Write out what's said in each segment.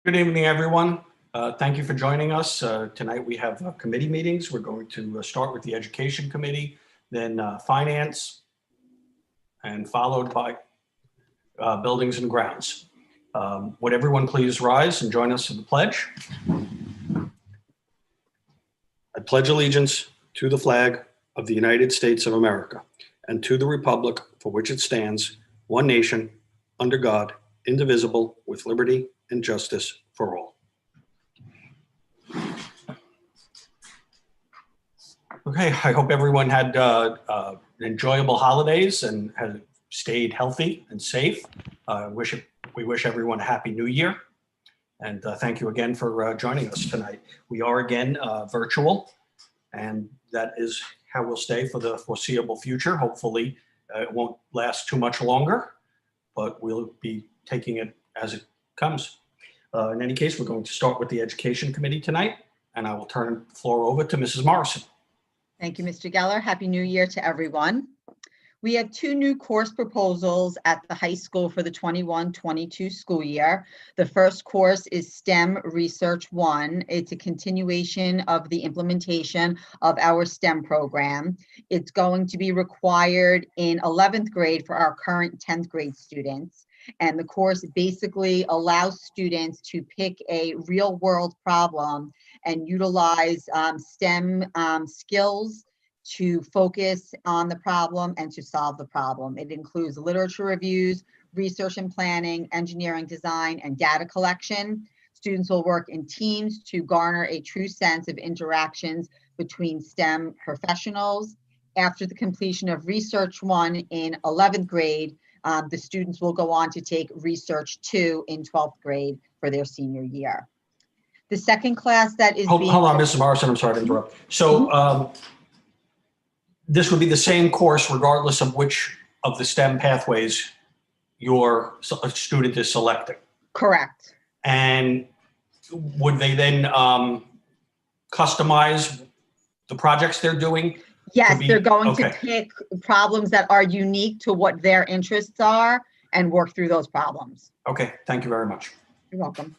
Good evening, everyone. Thank you for joining us. Tonight we have committee meetings. We're going to start with the Education Committee, then Finance, and followed by Buildings and Grounds. Would everyone please rise and join us in the pledge? I pledge allegiance to the flag of the United States of America and to the republic for which it stands, one nation, under God, indivisible, with liberty and justice for all. Okay, I hope everyone had enjoyable holidays and has stayed healthy and safe. We wish everyone a happy new year. And thank you again for joining us tonight. We are again virtual, and that is how we'll stay for the foreseeable future. Hopefully it won't last too much longer, but we'll be taking it as it comes. In any case, we're going to start with the Education Committee tonight, and I will turn the floor over to Mrs. Morrison. Thank you, Mr. Geller. Happy New Year to everyone. We have two new course proposals at the high school for the 21-22 school year. The first course is STEM Research 1. It's a continuation of the implementation of our STEM program. It's going to be required in 11th grade for our current 10th grade students. And the course basically allows students to pick a real world problem and utilize STEM skills to focus on the problem and to solve the problem. It includes literature reviews, research and planning, engineering design, and data collection. Students will work in teams to garner a true sense of interactions between STEM professionals. After the completion of Research 1 in 11th grade, the students will go on to take Research 2 in 12th grade for their senior year. The second class that is Hold on, Mrs. Morrison, I'm sorry to interrupt. So this would be the same course regardless of which of the STEM pathways your student is selecting? Correct. And would they then customize the projects they're doing? Yes, they're going to pick problems that are unique to what their interests are and work through those problems. Okay, thank you very much. You're welcome.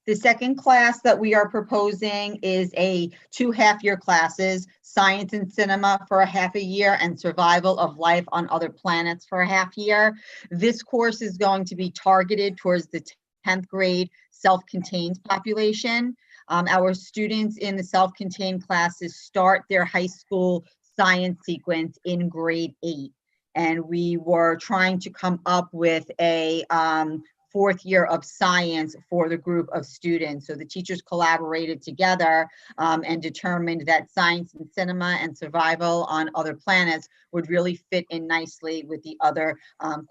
The second class that we are proposing is a 2 half-year classes, Science and Cinema for a half a year and Survival of Life on Other Planets for a half year. This course is going to be targeted towards the 10th grade self-contained population. Our students in the self-contained classes start their high school science sequence in grade 8. And we were trying to come up with a 4th year of science for the group of students. So the teachers collaborated together and determined that Science and Cinema and Survival on Other Planets would really fit in nicely with the other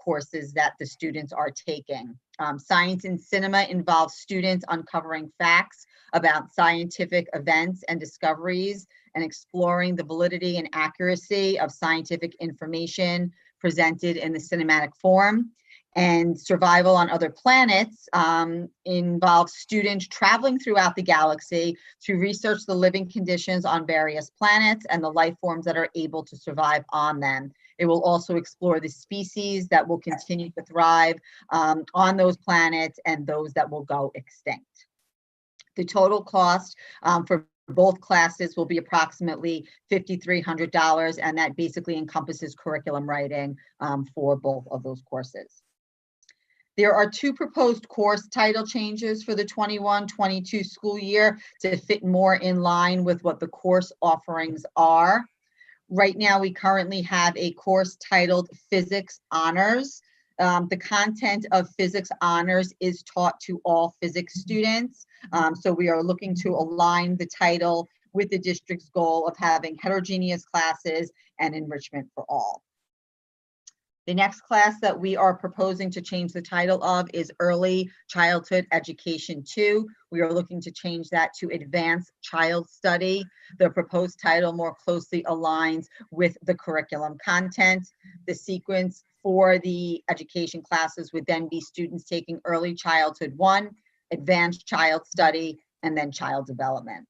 courses that the students are taking. Science and Cinema involves students uncovering facts about scientific events and discoveries and exploring the validity and accuracy of scientific information presented in the cinematic form. And Survival on Other Planets involves students traveling throughout the galaxy to research the living conditions on various planets and the life forms that are able to survive on them. It will also explore the species that will continue to thrive on those planets and those that will go extinct. The total cost for both classes will be approximately $5,300, and that basically encompasses curriculum writing for both of those courses. There are 2 proposed course title changes for the 21-22 school year to fit more in line with what the course offerings are. Right now, we currently have a course titled Physics Honors. The content of Physics Honors is taught to all physics students. So we are looking to align the title with the district's goal of having heterogeneous classes and enrichment for all. The next class that we are proposing to change the title of is Early Childhood Education 2. We are looking to change that to Advanced Child Study. The proposed title more closely aligns with the curriculum content. The sequence for the education classes would then be students taking Early Childhood 1, Advanced Child Study, and then Child Development.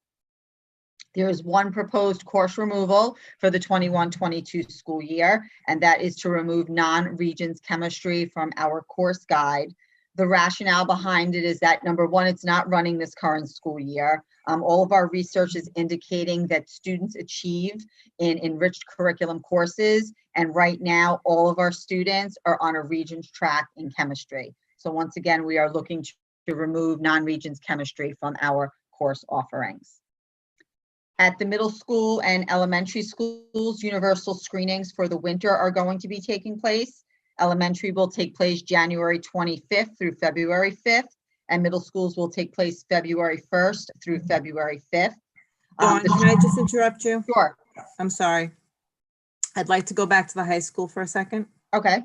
There is one proposed course removal for the 21-22 school year, and that is to remove non-Regents chemistry from our course guide. The rationale behind it is that, number one, it's not running this current school year. All of our research is indicating that students achieve in enriched curriculum courses. And right now, all of our students are on a Regents track in chemistry. So once again, we are looking to remove non-Regents chemistry from our course offerings. At the middle school and elementary schools, universal screenings for the winter are going to be taking place. Elementary will take place January 25th through February 5th, and middle schools will take place February 1st through February 5th. Dawn, can I just interrupt you? Sure. I'm sorry. I'd like to go back to the high school for a second. Okay.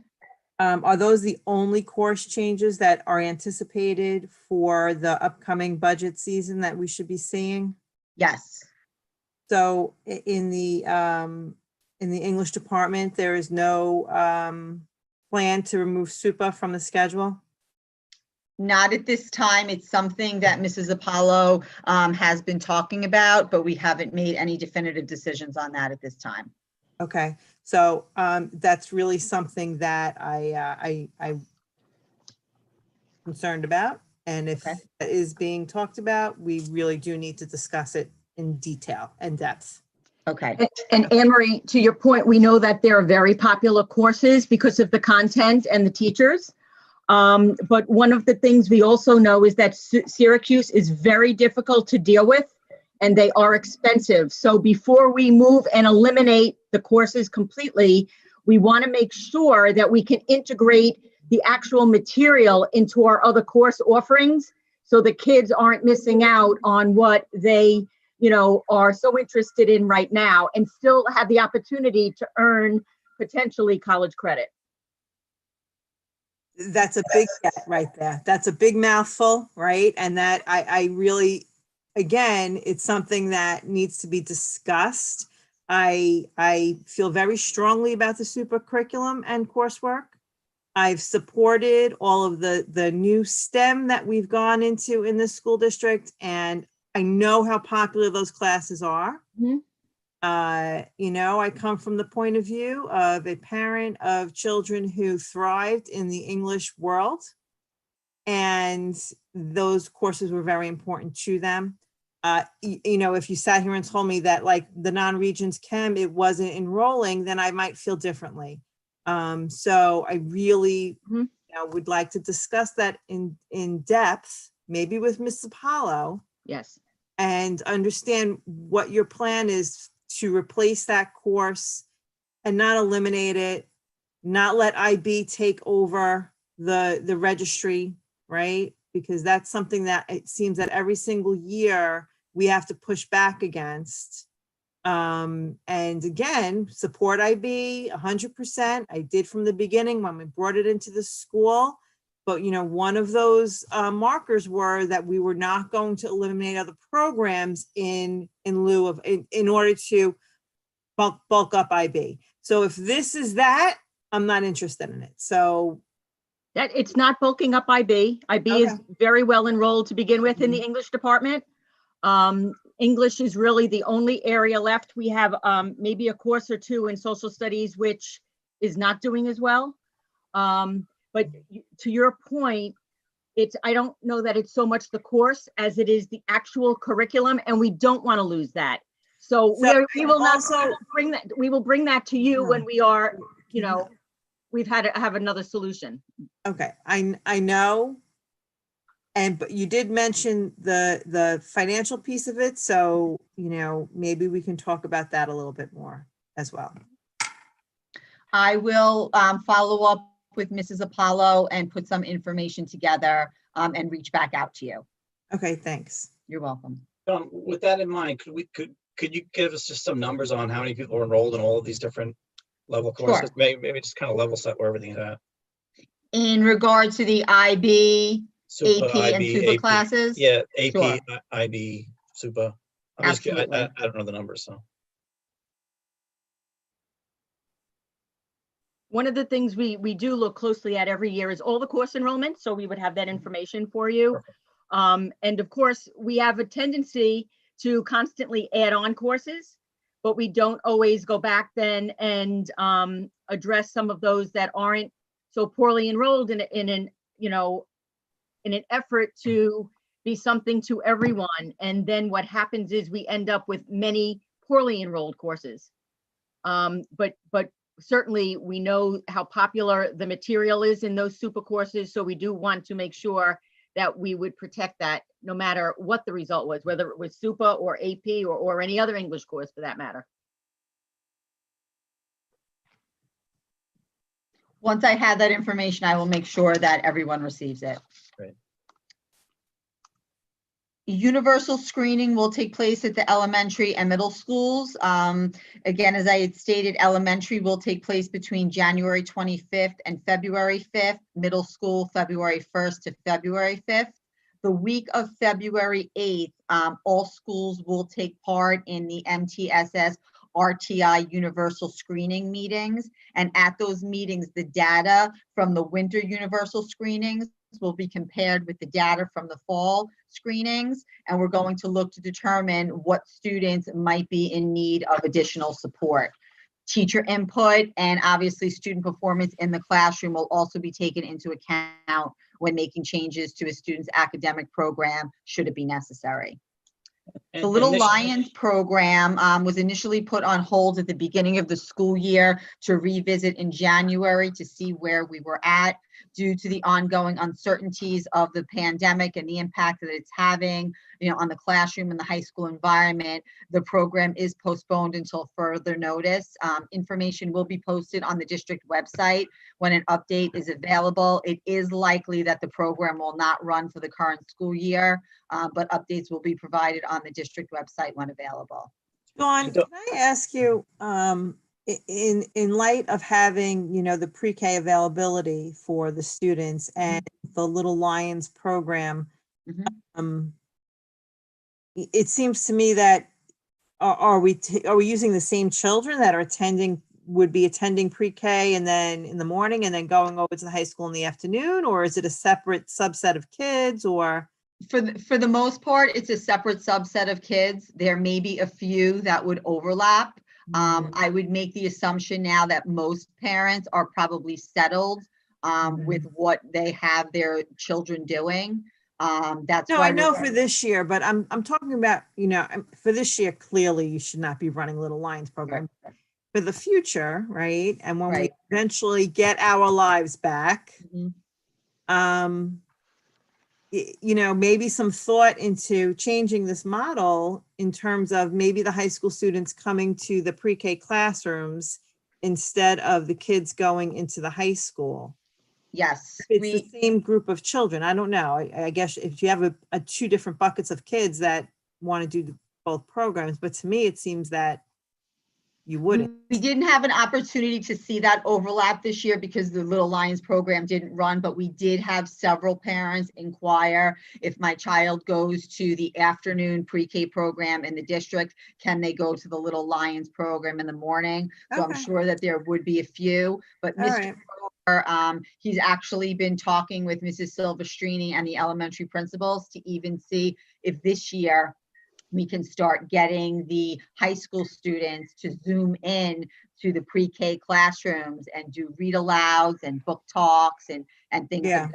Are those the only course changes that are anticipated for the upcoming budget season that we should be seeing? Yes. So in the English department, there is no plan to remove SUPA from the schedule? Not at this time. It's something that Mrs. Apollo has been talking about, but we haven't made any definitive decisions on that at this time. Okay, so that's really something that I'm concerned about. And if Okay. it is being talked about, we really do need to discuss it in detail and depth. Okay. And Anne Marie, to your point, we know that they're very popular courses because of the content and the teachers. But one of the things we also know is that Syracuse is very difficult to deal with and they are expensive. So before we move and eliminate the courses completely, we want to make sure that we can integrate the actual material into our other course offerings so the kids aren't missing out on what they are so interested in right now and still have the opportunity to earn potentially college credit. That's a big get right there. That's a big mouthful, right? And that I really, again, it's something that needs to be discussed. I feel very strongly about the super curriculum and coursework. I've supported all of the new STEM that we've gone into in this school district, and I know how popular those classes are. Mhm. I come from the point of view of a parent of children who thrived in the English world, and those courses were very important to them. If you sat here and told me that like the non-Regents chem, it wasn't enrolling, then I might feel differently. So I really would like to discuss that in depth, maybe with Ms. Apollo. Yes. And understand what your plan is to replace that course and not eliminate it, not let IB take over the registry, right? Because that's something that it seems that every single year we have to push back against. And again, support IB 100%. I did from the beginning when we brought it into the school. But, one of those markers were that we were not going to eliminate other programs in lieu of, in order to bulk up IB. So if this is that, I'm not interested in it. So That it's not bulking up IB. IB is very well enrolled to begin with in the English department. English is really the only area left. We have maybe a course or two in social studies, which is not doing as well. But to your point, I don't know that it's so much the course as it is the actual curriculum, and we don't want to lose that. So we will not bring that. We will bring that to you when we are, we've had to have another solution. Okay, I know. But you did mention the financial piece of it. So, maybe we can talk about that a little bit more as well. I will follow up with Mrs. Apollo and put some information together and reach back out to you. Okay, thanks. You're welcome. With that in mind, could you give us just some numbers on how many people are enrolled in all of these different level courses? Sure. Maybe just kind of level set where everything's at. In regard to the IB, Super, AP, and SUPA classes? Yeah, AP, Sure. IB, Super. Absolutely. I don't know the numbers, so. One of the things we do look closely at every year is all the course enrollment. So we would have that information for you. And of course, we have a tendency to constantly add on courses, but we don't always go back then and address some of those that aren't so poorly enrolled in an in an effort to be something to everyone. And then what happens is we end up with many poorly enrolled courses. But certainly we know how popular the material is in those super courses. So we do want to make sure that we would protect that no matter what the result was, whether it was super or AP or any other English course for that matter. Once I have that information, I will make sure that everyone receives it. Great. Universal screening will take place at the elementary and middle schools. Again, as I had stated, elementary will take place between January 25th and February 5th, middle school February 1st to February 5th. The week of February 8th, all schools will take part in the MTSS RTI universal screening meetings. And at those meetings, the data from the winter universal screenings will be compared with the data from the fall screenings. And we're going to look to determine what students might be in need of additional support. Teacher input and obviously student performance in the classroom will also be taken into account when making changes to a student's academic program, should it be necessary. The Little Lions program was initially put on hold at the beginning of the school year to revisit in January to see where we were at due to the ongoing uncertainties of the pandemic and the impact that it's having, on the classroom and the high school environment. The program is postponed until further notice. Information will be posted on the district website when an update is available. It is likely that the program will not run for the current school year, but updates will be provided on the district website when available. Dawn, can I ask you, in light of having, the pre-K availability for the students and the Little Lions program, it seems to me that are we using the same children that are would be attending pre-K and then in the morning and then going over to the high school in the afternoon, or is it a separate subset of kids? Or for the most part, it's a separate subset of kids. There may be a few that would overlap. I would make the assumption now that most parents are probably settled with what they have their children doing. That's no, why I know for this year, but I'm talking about, for this year, clearly you should not be running Little Lions program. Right. For the future, right? And when Right. we eventually get our lives back, maybe some thought into changing this model in terms of maybe the high school students coming to the pre-K classrooms instead of the kids going into the high school. Yes, It's the same group of children. I don't know. I guess if you have a two different buckets of kids that want to do both programs, but to me, it seems that you wouldn't. We didn't have an opportunity to see that overlap this year because the Little Lions program didn't run, but we did have several parents inquire if my child goes to the afternoon pre-K program in the district, can they go to the Little Lions program in the morning? So I'm sure that there would be a few, but Mr. Grover, he's actually been talking with Mrs. Silvestrini and the elementary principals to even see if this year we can start getting the high school students to Zoom in to the pre-K classrooms and do read alouds and book talks and things of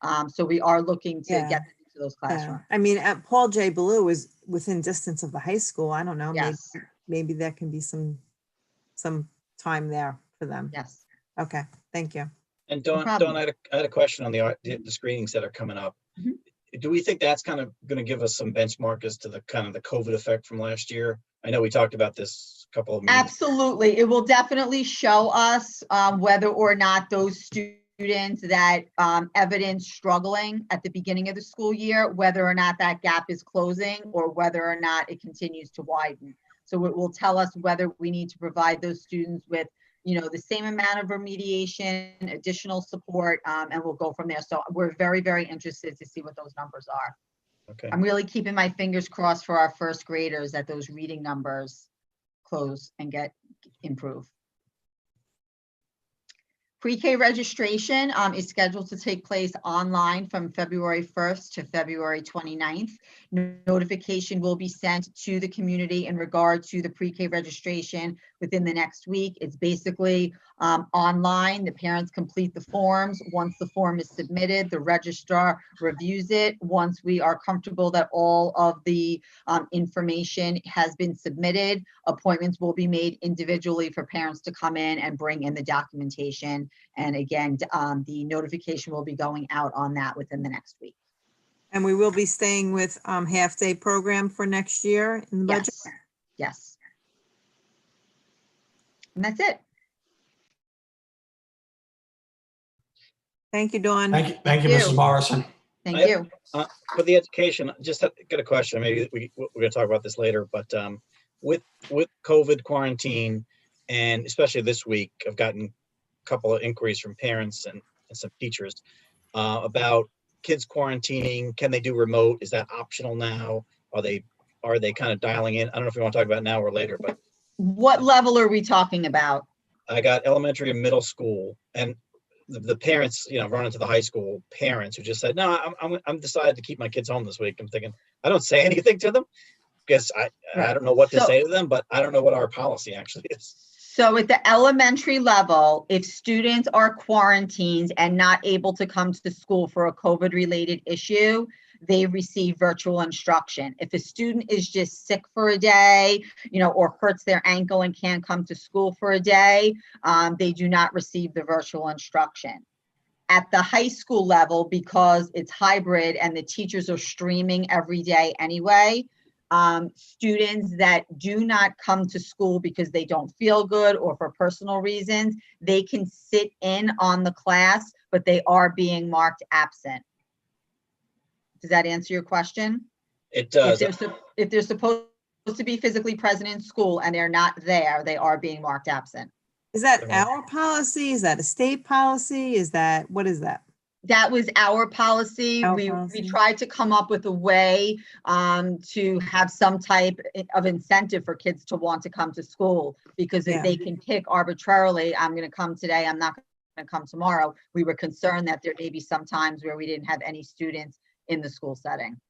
that. So we are looking to get them into those classrooms. I mean, at Paul J. Ballou is within distance of the high school. I don't know. Yes. Maybe there can be some time there for them. Yes. Okay. Thank you. And Dawn, I had a question on the screenings that are coming up. Do we think that's kind of going to give us some benchmark as to the kind of the COVID effect from last year? I know we talked about this a couple of minutes. Absolutely. It will definitely show us whether or not those students that evidence struggling at the beginning of the school year, whether or not that gap is closing or whether or not it continues to widen. So it will tell us whether we need to provide those students with the same amount of remediation, additional support, and we'll go from there. So we're very, very interested to see what those numbers are. Okay. I'm really keeping my fingers crossed for our first graders that those reading numbers close and improve. Pre-K registration is scheduled to take place online from February 1st to February 29th. Notification will be sent to the community in regard to the pre-K registration within the next week. It's basically online. The parents complete the forms. Once the form is submitted, the registrar reviews it. Once we are comfortable that all of the information has been submitted, appointments will be made individually for parents to come in and bring in the documentation. And again, the notification will be going out on that within the next week. And we will be staying with half-day program for next year in the budget? Yes, yes. And that's it. Thank you, Dawn. Thank you, Thank Mrs. you. Morrison. Thank I- you. For the education, just got a question. Maybe we're going to talk about this later, but with COVID quarantine, and especially this week, I've gotten a couple of inquiries from parents and some teachers about kids quarantining. Can they do remote? Is that optional now? Are they kind of dialing in? I don't know if you want to talk about it now or later, but What level are we talking about? I got elementary and middle school, and the parents, run into the high school parents who just said, "No, I'm decided to keep my kids home this week." I'm thinking, I don't say anything to them because I don't know what to So- say to them, but I don't know what our policy actually is. So at the elementary level, if students are quarantined and not able to come to school for a COVID-related issue, they receive virtual instruction. If a student is just sick for a day, or hurts their ankle and can't come to school for a day, they do not receive the virtual instruction. At the high school level, because it's hybrid and the teachers are streaming every day anyway, students that do not come to school because they don't feel good or for personal reasons, they can sit in on the class, but they are being marked absent. Does that answer your question? It does. If they're supposed to be physically present in school and they're not there, they are being marked absent. Is that our policy? Is that a state policy? What is that? That was our policy. Our We policy. tried to come up with a way to have some type of incentive for kids to want to come to school, because if Yeah. they can pick arbitrarily, I'm going to come today, I'm not going to come tomorrow. We were concerned that there may be some times where we didn't have any students in the school setting.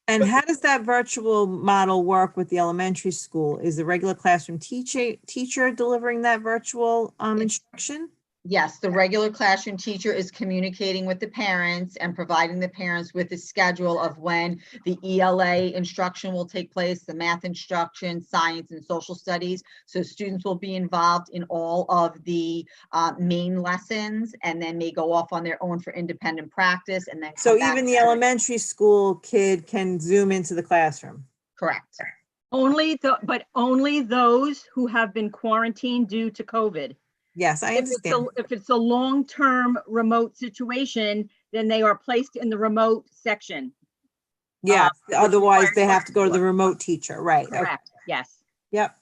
And how does that virtual model work with the elementary school? Is the regular classroom teacher delivering that virtual instruction? Yes, the regular classroom teacher is communicating with the parents and providing the parents with a schedule of when the ELA instruction will take place, the math instruction, science and social studies. So students will be involved in all of the main lessons, and then may go off on their own for independent practice, and then So come back even the to- elementary school kid can Zoom into the classroom? Correct. But only those who have been quarantined due to COVID. Yes, I understand. If it's a long-term remote situation, then they are placed in the remote section. Yeah, otherwise they have to go to the Correct. remote teacher, right? Okay. Correct, yes. Yep.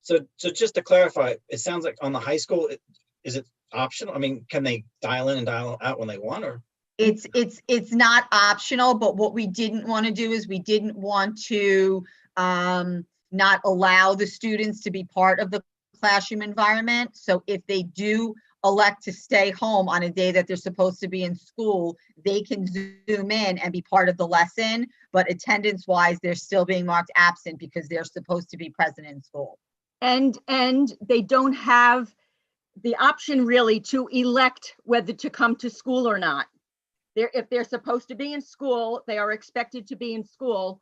So just to clarify, it sounds like on the high school, is it optional? I mean, can they dial in and dial out when they want, or? It's not optional, but what we didn't want to do is we didn't want to not allow the students to be part of the classroom environment. So if they do elect to stay home on a day that they're supposed to be in school, they can Zoom in and be part of the lesson, but attendance wise, they're still being marked absent because they're supposed to be present in school. And they don't have the option really to elect whether to come to school or not. If they're supposed to be in school, they are expected to be in school.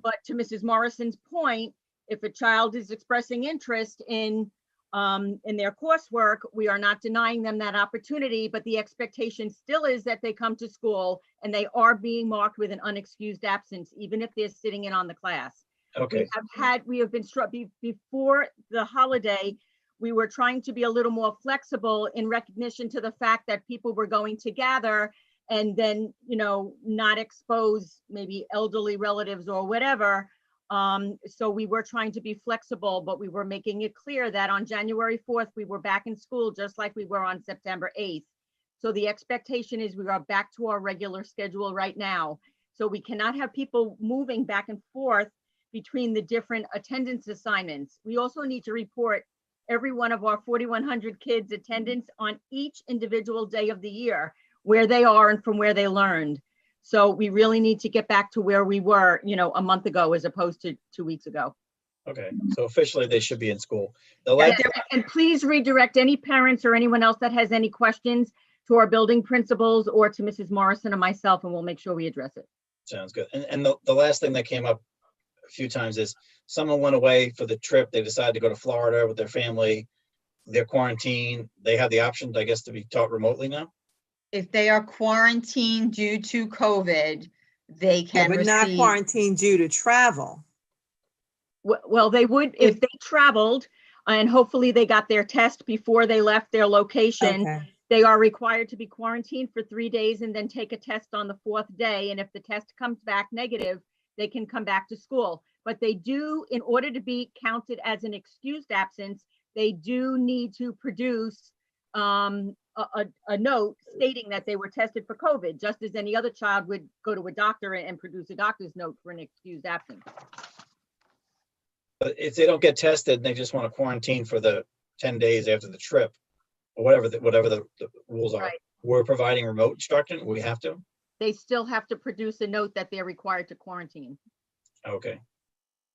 But to Mrs. Morrison's point, if a child is expressing interest in their coursework, we are not denying them that opportunity, but the expectation still is that they come to school and they are being marked with an unexcused absence, even if they're sitting in on the class. Okay, We have been struck before the holiday. We were trying to be a little more flexible in recognition to the fact that people were going to gather and then, not expose maybe elderly relatives or whatever. So we were trying to be flexible, but we were making it clear that on January 4th, we were back in school just like we were on September 8th. So the expectation is we are back to our regular schedule right now. So we cannot have people moving back and forth between the different attendance assignments. We also need to report every one of our 4,100 kids' attendance on each individual day of the year, where they are and from where they learned. So we really need to get back to where we were, a month ago as opposed to 2 weeks ago. Okay, so officially they should be in school. The Yeah, last, and please redirect any parents or anyone else that has any questions to our building principals or to Mrs. Morrison or myself, and we'll make sure we address it. sounds good. And the last thing that came up a few times is someone went away for the trip. They decided to go to Florida with their family. They're quarantined. They have the option, I guess, to be taught remotely now. If they are quarantined due to COVID, they Yeah, can but not receive. quarantined due to travel. Well, they would if they traveled and hopefully they got their test before they left their location. Okay. They are required to be quarantined for 3 days and then take a test on the 4th day. And if the test comes back negative, they can come back to school. But they do, in order to be counted as an excused absence, they do need to produce a note stating that they were tested for COVID, just as any other child would go to a doctor and produce a doctor's note for an excused absence. But if they don't get tested and they just want to quarantine for the 10 days after the trip, or whatever the rules are, Right. we're providing remote instruction. We have to. They still have to produce a note that they're required to quarantine. Okay.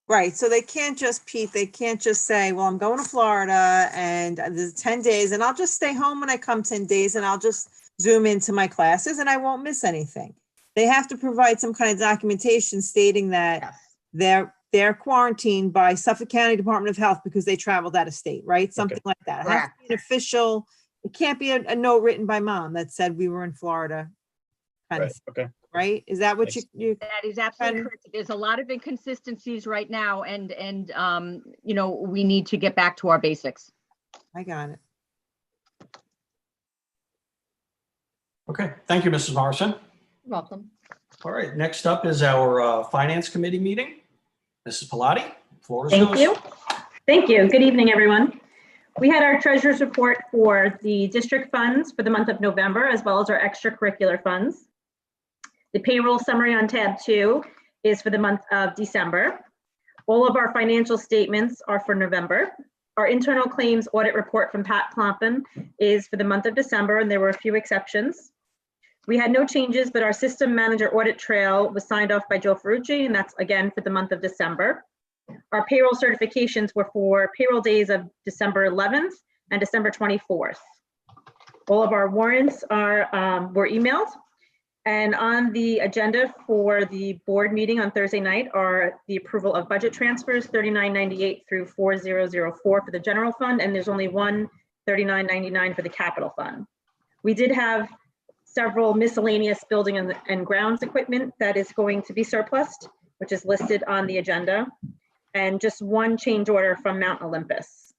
Right, so they can't just, Pete, they can't just say, well, I'm going to Florida and there's 10 days and I'll just stay home when I come 10 days and I'll just Zoom into my classes and I won't miss anything. They have to provide some kind of documentation stating that Yes. they're quarantined by Suffolk County Department of Health because they traveled out of state, right? Something like that. It has to be an official, it can't be a note written by mom that said we were in Florida. Kind Right. of, Okay. right? Is that what Thanks. you, That is absolutely And- correct. There's a lot of inconsistencies right now and we need to get back to our basics. I got it. Okay, thank you, Mrs. Morrison. You're welcome. All right, next up is our Finance Committee meeting. Mrs. Pilati, floor is yours. Thank you. Thank you. Good evening, everyone. We had our treasurer's report for the district funds for the month of November, as well as our extracurricular funds. The payroll summary on tab 2 is for the month of December. All of our financial statements are for November. Our internal claims audit report from Pat Plompin is for the month of December, and there were a few exceptions. We had no changes, but our system manager audit trail was signed off by Joe Ferrucci, and that's again for the month of December. Our payroll certifications were for payroll days of December 11th and December 24th. All of our warrants were emailed. And on the agenda for the board meeting on Thursday night are the approval of budget transfers 3998 through 4004 for the general fund, and there's only one 3999 for the capital fund. We did have several miscellaneous building and grounds equipment that is going to be surplused, which is listed on the agenda, and just one change order from Mount Olympus.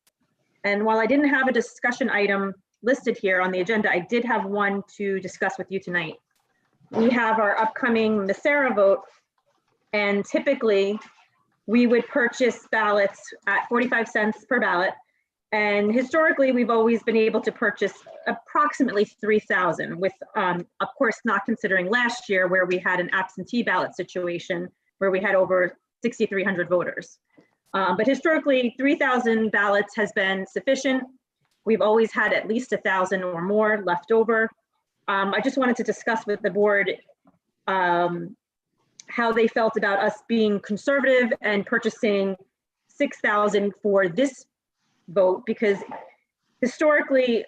And while I didn't have a discussion item listed here on the agenda, I did have one to discuss with you tonight. We have our upcoming Missera vote, and typically we would purchase ballots at 45 cents per ballot. And historically, we've always been able to purchase approximately 3,000 with, of course, not considering last year where we had an absentee ballot situation where we had over 6,300 voters. But historically, 3,000 ballots has been sufficient. We've always had at least 1,000 or more left over. I just wanted to discuss with the board how they felt about us being conservative and purchasing 6,000 for this vote, because historically,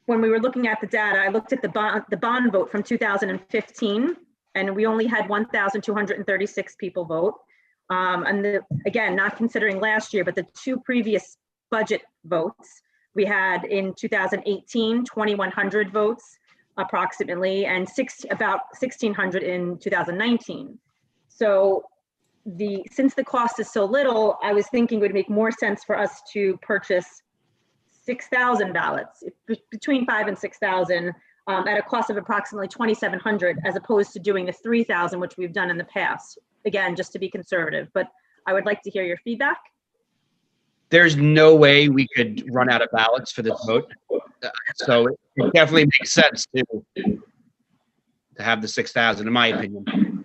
when we were looking at the data, I looked at the bond vote from 2015, and we only had 1,236 people vote. And again, not considering last year, but the two previous budget votes, we had in 2018, 2,100 votes approximately, and about 1,600 in 2019. So since the cost is so little, I was thinking it would make more sense for us to purchase 6,000 ballots, between 5,000 and 6,000, at a cost of approximately 2,700, as opposed to doing the 3,000, which we've done in the past. Again, just to be conservative, but I would like to hear your feedback. There's no way we could run out of ballots for this vote. So it definitely makes sense to have the 6,000, in my opinion.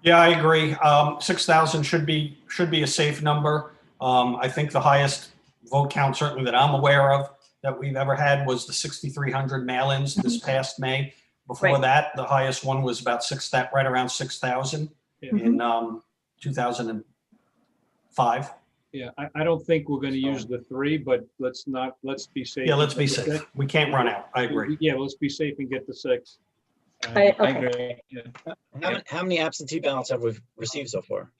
Yeah, I agree. 6,000 should be a safe number. I think the highest vote count, certainly that I'm aware of, that we've ever had was the 6,300 mail-ins this past May. Before Right. that, the highest one was about right around 6,000 in 2005. Yeah, I don't think we're gonna use the 3, but let's be safe. Yeah, let's and be get the safe. 6. We can't run out. I agree. Yeah, let's be safe and get the 6. I I agree. agree. Yeah. How many absentee ballots have we received so far?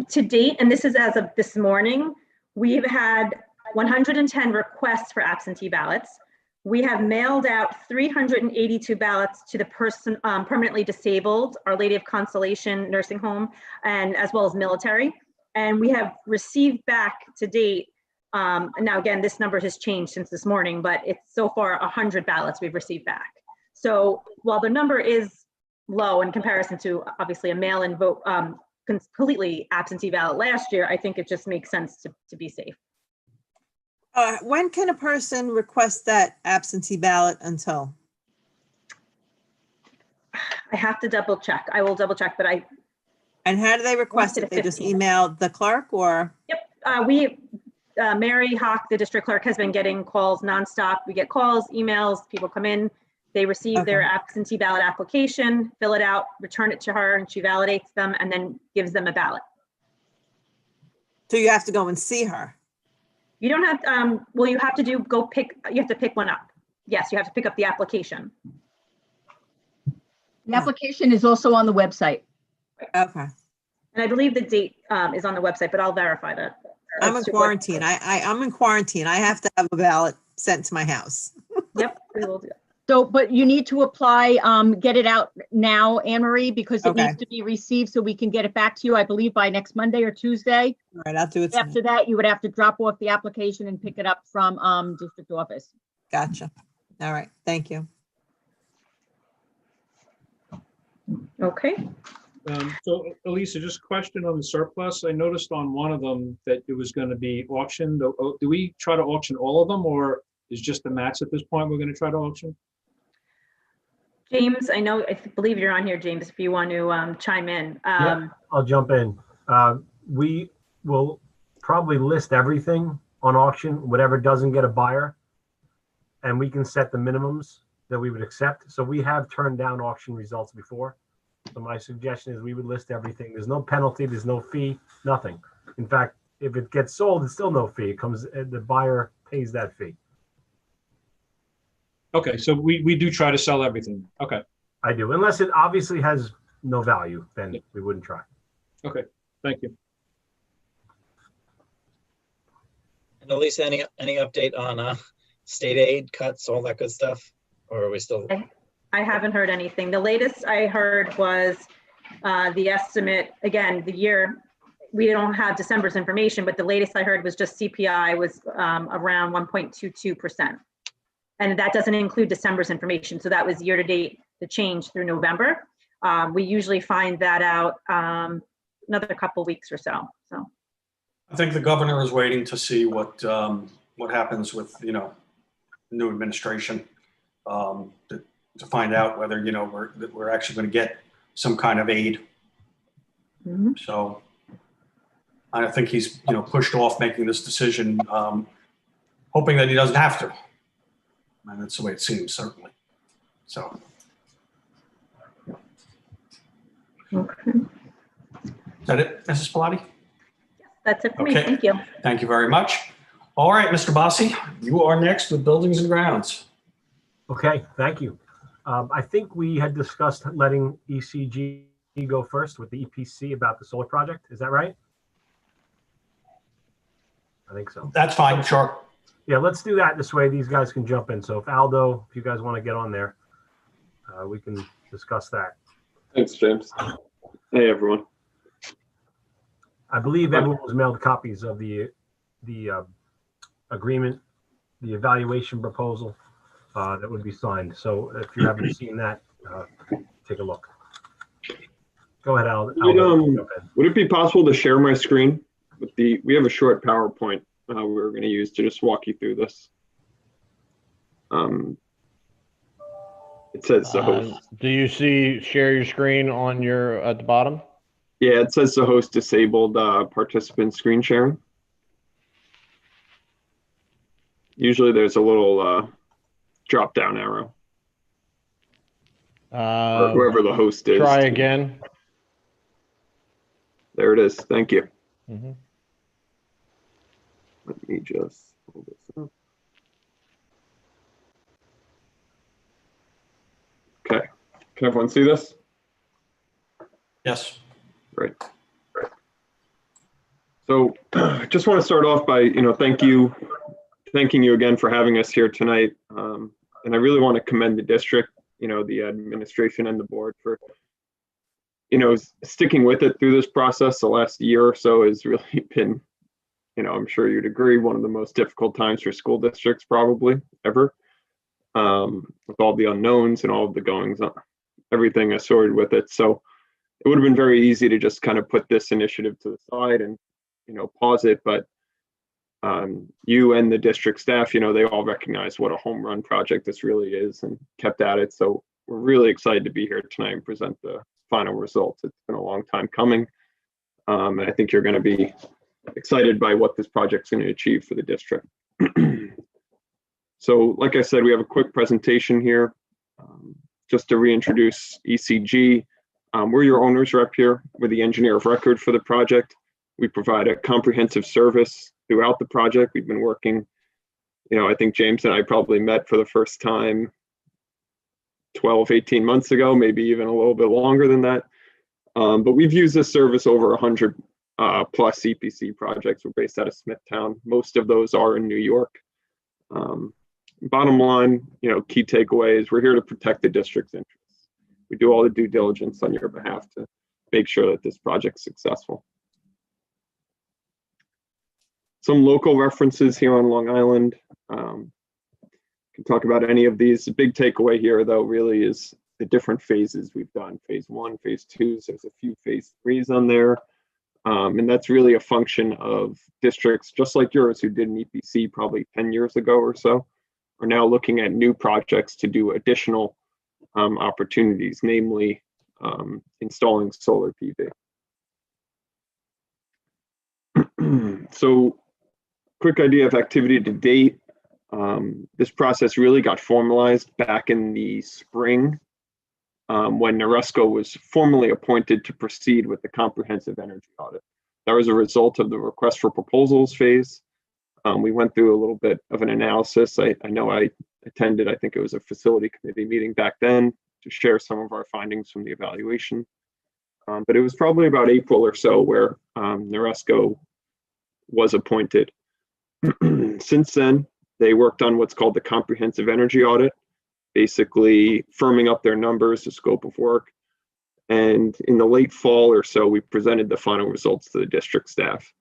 To date, and this is as of this morning, we've had 110 requests for absentee ballots. We have mailed out 382 ballots to the person permanently disabled, Our Lady of Consolation Nursing Home, and as well as military. And we have received back to date, and now again, this number has changed since this morning, but it's so far 100 ballots we've received back. So while the number is low in comparison to obviously a mail-in vote, completely absentee ballot last year, I think it just makes sense to be safe. When can a person request that absentee ballot until? I have to double check. I will double check, but And how do they request to it? the They just 15th. email the clerk or? Mary Hawk, the district clerk, has been getting calls nonstop. We get calls, emails, people come in, they receive their Okay. absentee ballot application, fill it out, return it to her, and she validates them and then gives them a ballot. So you have to go and see her? You don't have, well, you have to you have to pick one up. Yes, you have to pick up the application. The application is also on the website. Okay. And I believe the date is on the website, but I'll verify that. I'm in As to what- quarantine. I'm in quarantine. I have to have a ballot sent to my house. Yep, we will do that. So, but you need to apply, get it out now, Anne Marie, because it Okay. needs to be received so we can get it back to you, I believe, by next Monday or Tuesday. All right, I'll do it. tonight. After that, you would have to drop off the application and pick it up from district office. Gotcha. All right, thank you. Okay. So Elisa, just a question on the surplus. I noticed on one of them that it was going to be auctioned. Do we try to auction all of them, or is just the mats at this point we're going to try to auction? James, I believe you're on here, James, if you want to chime in. I'll jump in. We will probably list everything on auction, whatever doesn't get a buyer, and we can set the minimums that we would accept. So we have turned down auction results before. So my suggestion is we would list everything. There's no penalty, there's no fee, nothing. In fact, if it gets sold, it's still no fee. It comes, the buyer pays that fee. Okay, so we do try to sell everything. Okay, I do, unless it obviously has no value, then we wouldn't try. okay, thank you. And Elisa, any update on state aid cuts, all that good stuff? Or are we still? I haven't heard anything. The latest I heard was the estimate, again, the year, we don't have December's information, but the latest I heard was just CPI was around 1.22%. And that doesn't include December's information. So that was year to date, the change through November. We usually find that out another couple weeks or so. So I think the governor is waiting to see what happens with, new administration, to find out whether, we're actually going to get some kind of aid. mhm. So I think he's, pushed off making this decision, hoping that he doesn't have to. And that's the way it seems, certainly. So, Okay. is that it, Mrs. Pilati? That's it for me. Okay. Thank you. Thank you very much. All right, Mr. Bossi, you are next with buildings and grounds. Okay, thank you. I think we had discussed letting ECG go first with the EPC about the solar project. Is that right? I think so. That's fine, sure. Yeah, let's do that. This way these guys can jump in. So if Aldo, if you guys want to get on there, we can discuss that. Thanks, James. Hey, everyone. I believe everyone was mailed copies of the agreement, the evaluation proposal that would be signed. So if you haven't seen that, take a look. Go ahead, Aldo. Would it be possible to share my screen with we have a short PowerPoint we're going to use to just walk you through this. It says the host. Do you see share your screen on at the bottom? Yeah, it says the host disabled participant screen sharing. Usually there's a little drop down arrow. Or whoever the host is. Try again. There it is. Thank you. Mm-hmm. Let me just pull this up. Okay, can everyone see this? Yes. Great. So just want to start off by, thanking you again for having us here tonight. And I really want to commend the district, the administration and the board for, sticking with it through this process. The last year or so has really been, I'm sure you'd agree, one of the most difficult times for school districts probably ever, with all the unknowns and all of the goings on, everything assorted with it. So it would have been very easy to just kind of put this initiative to the side and, pause it. But you and the district staff, they all recognize what a home run project this really is and kept at it. So we're really excited to be here tonight and present the final results. It's been a long time coming. And I think you're going to be excited by what this project's going to achieve for the district. So like I said, we have a quick presentation here. Just to reintroduce ECG, we're your owner's rep here. We're the engineer of record for the project. We provide a comprehensive service throughout the project. We've been working, I think James and I probably met for the first time 12, 18 months ago, maybe even a little bit longer than that. But we've used this service over 100 plus CPC projects. We're based out of Smithtown. Most of those are in New York. Bottom line, key takeaways, we're here to protect the district's interests. We do all the due diligence on your behalf to make sure that this project's successful. Some local references here on Long Island. Can talk about any of these. The big takeaway here, though, really is the different phases we've done. Phase 1, phase 2, so there's a few phase 3s on there. And that's really a function of districts just like yours who did an EPC probably 10 years ago or so, are now looking at new projects to do additional opportunities, namely installing solar PV. So quick idea of activity to date. This process really got formalized back in the spring when NORESCO was formally appointed to proceed with the comprehensive energy audit. That was a result of the request for proposals phase. We went through a little bit of an analysis. I know I attended, I think it was a facility committee meeting back then to share some of our findings from the evaluation. But it was probably about April or so where NORESCO was appointed. Since then, they worked on what's called the comprehensive energy audit, basically firming up their numbers, the scope of work. And in the late fall or so, we presented the final results to the district staff.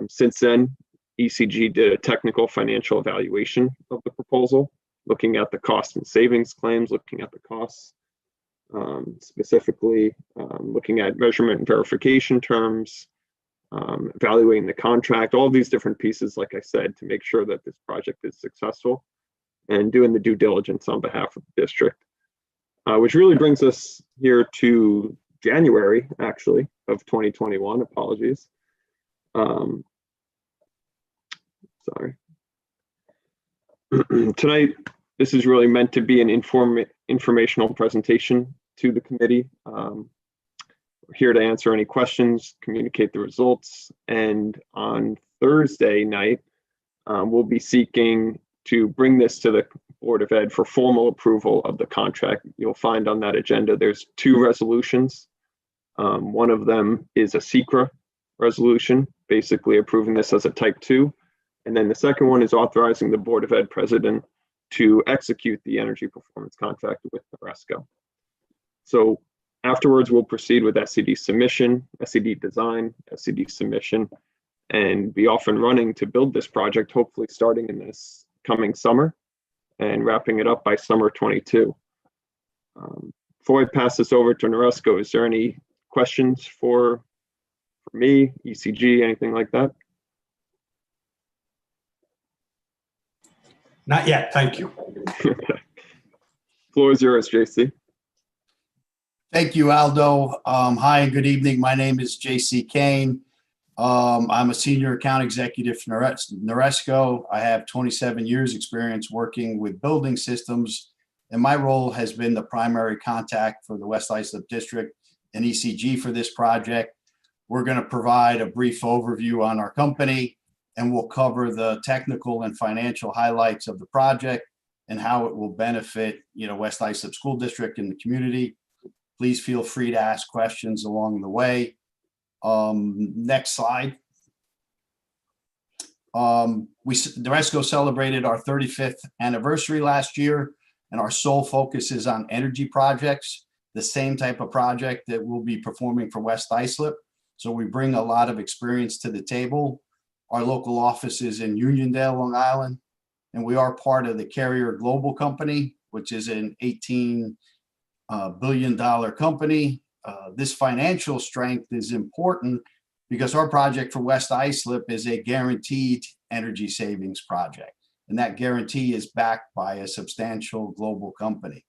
Since then, ECG did a technical financial evaluation of the proposal, looking at the cost and savings claims, looking at the costs, specifically looking at measurement and verification terms, evaluating the contract, all these different pieces, like I said, to make sure that this project is successful and doing the due diligence on behalf of the district, which really brings us here to January, actually, of 2021. Apologies. Sorry. Tonight, this is really meant to be an informational presentation to the committee. We're here to answer any questions, communicate the results, and on Thursday night, we'll be seeking to bring this to the Board of Ed for formal approval of the contract. You'll find on that agenda, there's 2 resolutions. One of them is a SECRA resolution, basically approving this as a type 2. And then the second one is authorizing the Board of Ed president to execute the energy performance contract with NORESCO. So afterwards, we'll proceed with SCD submission, SCD design, SCD submission, and be off and running to build this project, hopefully starting in this coming summer and wrapping it up by summer 22. Before I pass this over to NORESCO, is there any questions for me, ECG, anything like that? Not yet, thank you. Floor is yours, JC. Thank you, Aldo. Hi, and good evening. My name is JC Kane. I'm a senior account executive for NORESCO. I have 27 years experience working with building systems, and my role has been the primary contact for the West Islip District and ECG for this project. We're going to provide a brief overview on our company and we'll cover the technical and financial highlights of the project and how it will benefit, West Islip School District and the community. Please feel free to ask questions along the way. Next slide. Noresco celebrated our 35th anniversary last year, and our sole focus is on energy projects, the same type of project that we'll be performing for West Islip. So we bring a lot of experience to the table. Our local office is in Uniondale, Long Island, and we are part of the Carrier Global Company, which is an $18 billion company. This financial strength is important because our project for West Islip is a guaranteed energy savings project, and that guarantee is backed by a substantial global company.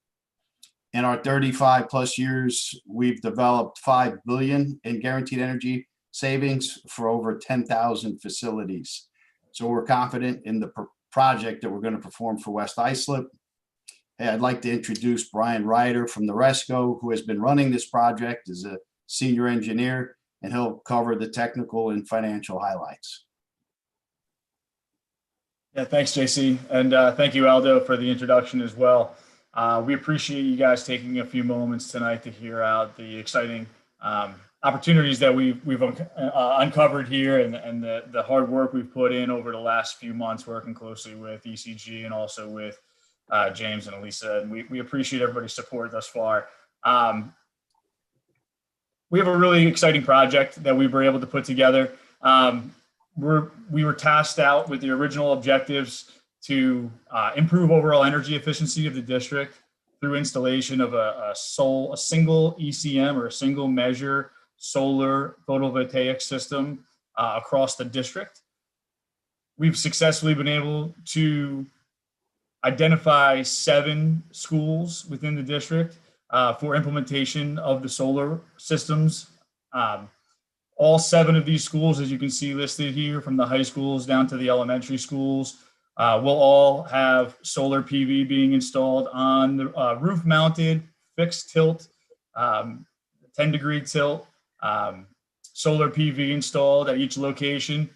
In our 35 plus years, we've developed 5 billion in guaranteed energy savings for over 10,000 facilities. So we're confident in the project that we're going to perform for West Islip. Hey, I'd like to introduce Brian Ryder from Noresco, who has been running this project as a senior engineer, and he'll cover the technical and financial highlights. Yeah, thanks, JC. And thank you, Aldo, for the introduction as well. We appreciate you guys taking a few moments tonight to hear out the exciting opportunities that we've uncovered here, and the hard work we've put in over the last few months working closely with ECG and also with James and Elisa. And we appreciate everybody's support thus far. We have a really exciting project that we were able to put together. We were tasked out with the original objectives to improve overall energy efficiency of the district through installation of a single ECM, or a single measure solar photovoltaic system across the district. We've successfully been able to identify 7 schools within the district for implementation of the solar systems. All 7 of these schools, as you can see listed here, from the high schools down to the elementary schools, will all have solar PV being installed on the roof-mounted, fixed tilt, 10-degree tilt, solar PV installed at each location.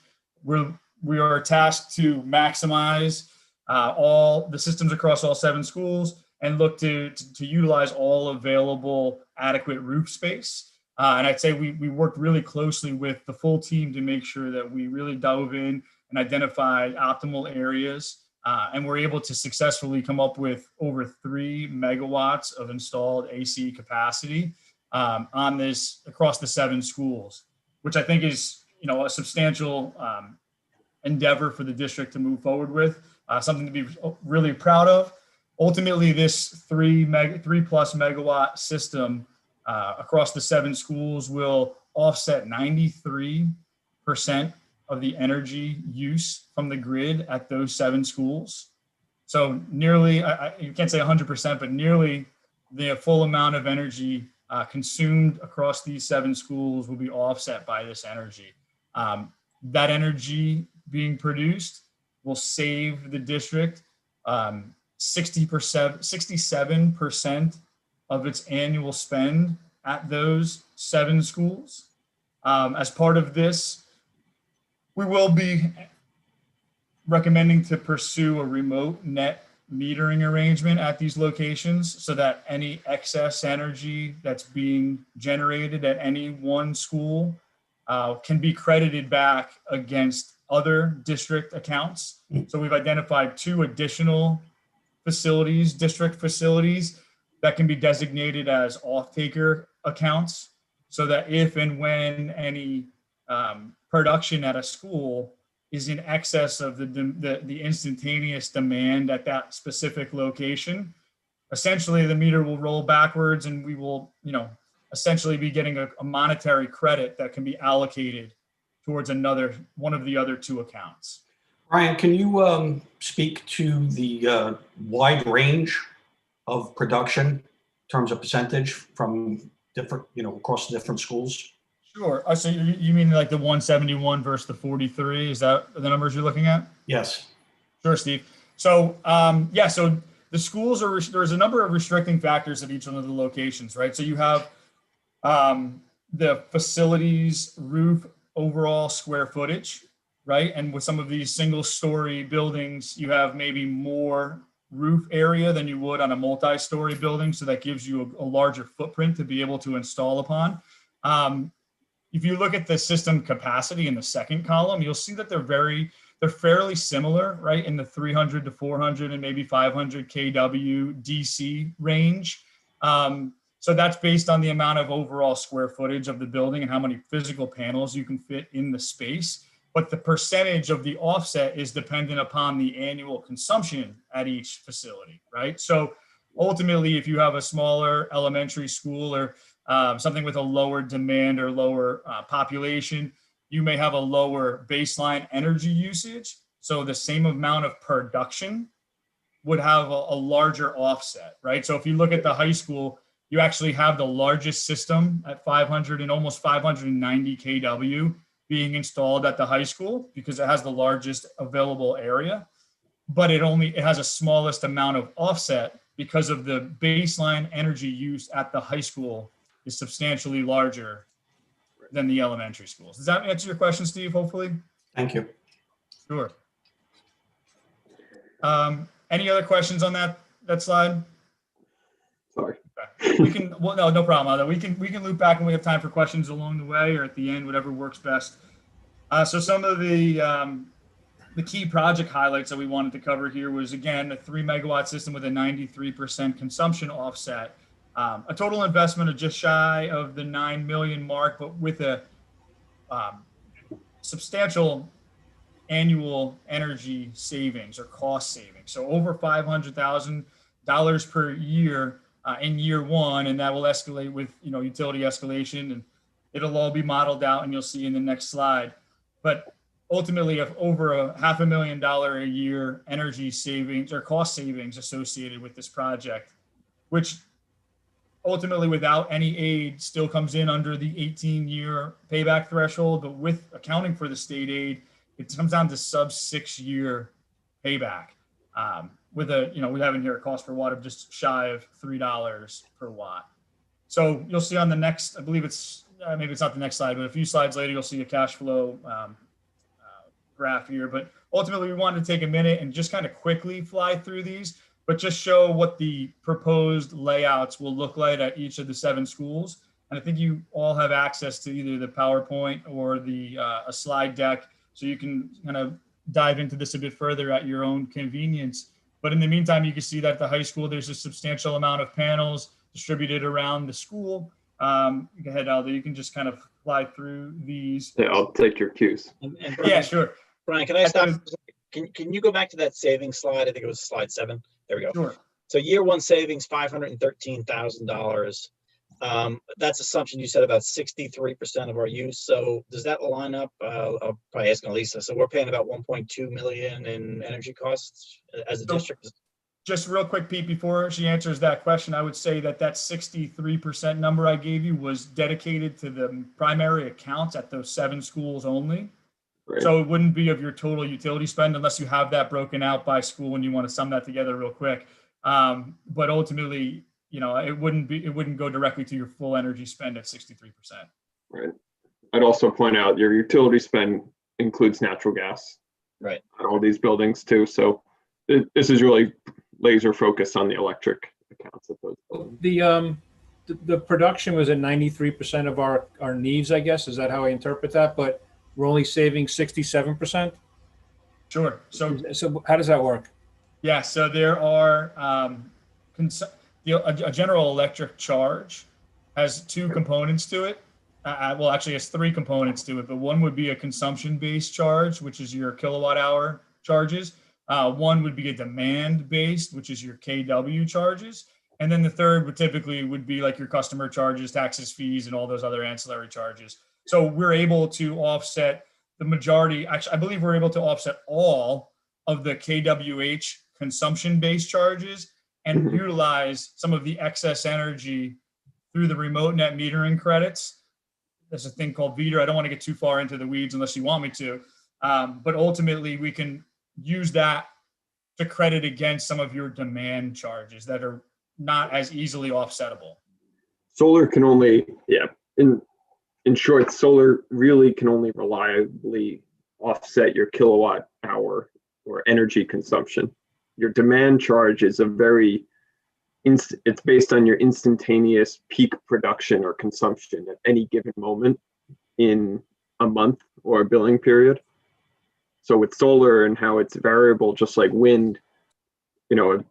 We are tasked to maximize all the systems across all 7 schools and look to utilize all available adequate roof space. And I'd say we worked really closely with the full team to make sure that we really dove in and identified optimal areas. And we're able to successfully come up with over 3 megawatts of installed AC capacity on this across the 7 schools, which I think is, a substantial endeavor for the district to move forward with, something to be really proud of. Ultimately, this 3+ megawatt system across the 7 schools will offset 93% of the energy use from the grid at those 7 schools. So nearly, you can't say 100%, but nearly the full amount of energy consumed across these 7 schools will be offset by this energy. That energy being produced will save the district 67% of its annual spend at those 7 schools. As part of this, we will be recommending to pursue a remote net metering arrangement at these locations so that any excess energy that's being generated at any one school can be credited back against other district accounts. So we've identified 2 additional facilities, district facilities, that can be designated as off-taker accounts, so that if and when any production at a school is in excess of the instantaneous demand at that specific location, essentially the meter will roll backwards, and we will, essentially be getting a monetary credit that can be allocated towards one of the other 2 accounts. Brian, can you speak to the wide range of production in terms of percentage from different, across the different schools? Sure. So you mean like the 171 versus the 43? Is that the numbers you're looking at? Yes. Sure, Steve. So so the schools there's a number of restricting factors at each one of the locations, right? So you have the facilities roof overall square footage. right? And with some of these single-story buildings, you have maybe more roof area than you would on a multi-story building. So that gives you a larger footprint to be able to install upon. If you look at the system capacity in the second column, you'll see that they're fairly similar, right? In the 300 to 400 and maybe 500 kW DC range. So that's based on the amount of overall square footage of the building and how many physical panels you can fit in the space. But the percentage of the offset is dependent upon the annual consumption at each facility, right? So ultimately, if you have a smaller elementary school or something with a lower demand or lower population, you may have a lower baseline energy usage. So the same amount of production would have a larger offset, right? So if you look at the high school, you actually have the largest system at 500 and almost 590 kW being installed at the high school because it has the largest available area, but it has a smallest amount of offset because of the baseline energy use at the high school is substantially larger than the elementary schools. Does that answer your question, Steve, hopefully? Thank you. Sure. Any other questions on that slide? Sorry. We can, well, no problem, Aldo. We can loop back when we have time for questions along the way or at the end, whatever works best. So some of the key project highlights that we wanted to cover here was, again, a 3 megawatt system with a 93% consumption offset. A total investment of just shy of the 9 million mark, but with a substantial annual energy savings or cost savings. So over $500,000 per year in year one, and that will escalate with utility escalation, and it'll all be modeled out, and you'll see in the next slide. But ultimately, of over $500,000 a year energy savings or cost savings associated with this project, which ultimately without any aid still comes in under the 18-year payback threshold, but with accounting for the state aid, it comes down to sub 6-year payback. With we have in here a cost per watt of just shy of $3 per watt. So you'll see on the next, I believe it's, maybe it's not the next slide, but a few slides later, you'll see a cash flow graph here. But ultimately, we wanted to take a minute and just kind of quickly fly through these, but just show what the proposed layouts will look like at each of the 7 schools. And I think you all have access to either the PowerPoint or a slide deck, so you can kind of dive into this a bit further at your own convenience. But in the meantime, you can see that at the high school, there's a substantial amount of panels distributed around the school. Go ahead, Aldo, you can just kind of fly through these. Yeah, I'll take your cues. And Yeah, sure. Brian, can I stop? Can you go back to that savings slide? I think it was slide 7. There we go. Sure. So year one savings, $513,000. That's assumption you said about 63% of our use. So does that line up? I'll probably ask Elisa. So we're paying about 1.2 million in energy costs as a district. Just real quick, Pete, before she answers that question, I would say that 63% number I gave you was dedicated to the primary accounts at those 7 schools only. Right. So it wouldn't be of your total utility spend unless you have that broken out by school and you want to sum that together real quick. But ultimately, it wouldn't go directly to your full energy spend at 63%. Right. I'd also point out your utility spend includes natural gas. Right. On all these buildings too. So this is really laser focused on the electric accounts of those buildings. The production was at 93% of our needs, I guess. Is that how I interpret that? But we're only saving 67%? Sure. So how does that work? Yeah, so there are a general electric charge has 2 components to it. Well, actually, it has 3 components to it, but one would be a consumption-based charge, which is your kilowatt hour charges. One would be a demand-based, which is your KW charges. And then the third would typically be like your customer charges, taxes, fees, and all those other ancillary charges. So we're able to offset the majority. Actually, I believe we're able to offset all of the KWH consumption-based charges and utilize some of the excess energy through the remote net metering credits. There's a thing called VETR. I don't want to get too far into the weeds unless you want me to. But ultimately, we can use that to credit against some of your demand charges that are not as easily offsettable. Solar can only, in short, solar really can only reliably offset your kilowatt hour or energy consumption. Your demand charge is it's based on your instantaneous peak production or consumption at any given moment in a month or a billing period. So with solar and how it's variable, just like wind, a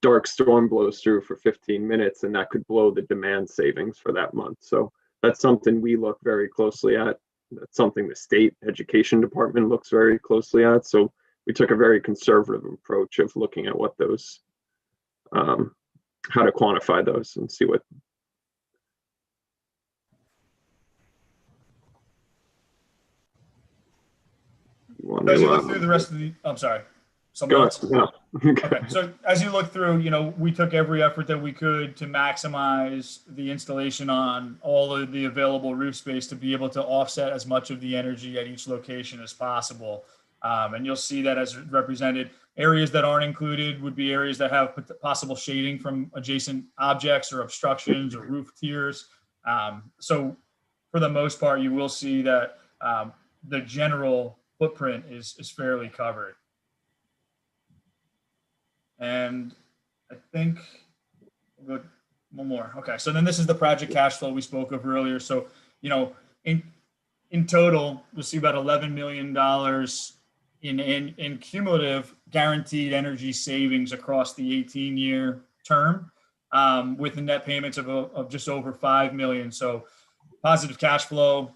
dark storm blows through for 15 minutes and that could blow the demand savings for that month. So that's something we look very closely at. That's something the state education department looks very closely at. So we took a very conservative approach of looking at what those, how to quantify those and see what. As you look through the rest of the, I'm sorry. Go ahead. No. Okay, so as you look through, we took every effort that we could to maximize the installation on all of the available roof space to be able to offset as much of the energy at each location as possible. And you'll see that as represented. Areas that aren't included would be areas that have possible shading from adjacent objects or obstructions or roof tiers. So for the most part, you will see that the general footprint is fairly covered. And I think we'll go one more. Okay, so then this is the project cash flow we spoke of earlier. So, in total, you'll see about $11 million in cumulative guaranteed energy savings across the 18-year term, with the net payments of just over $5 million. So positive cash flow,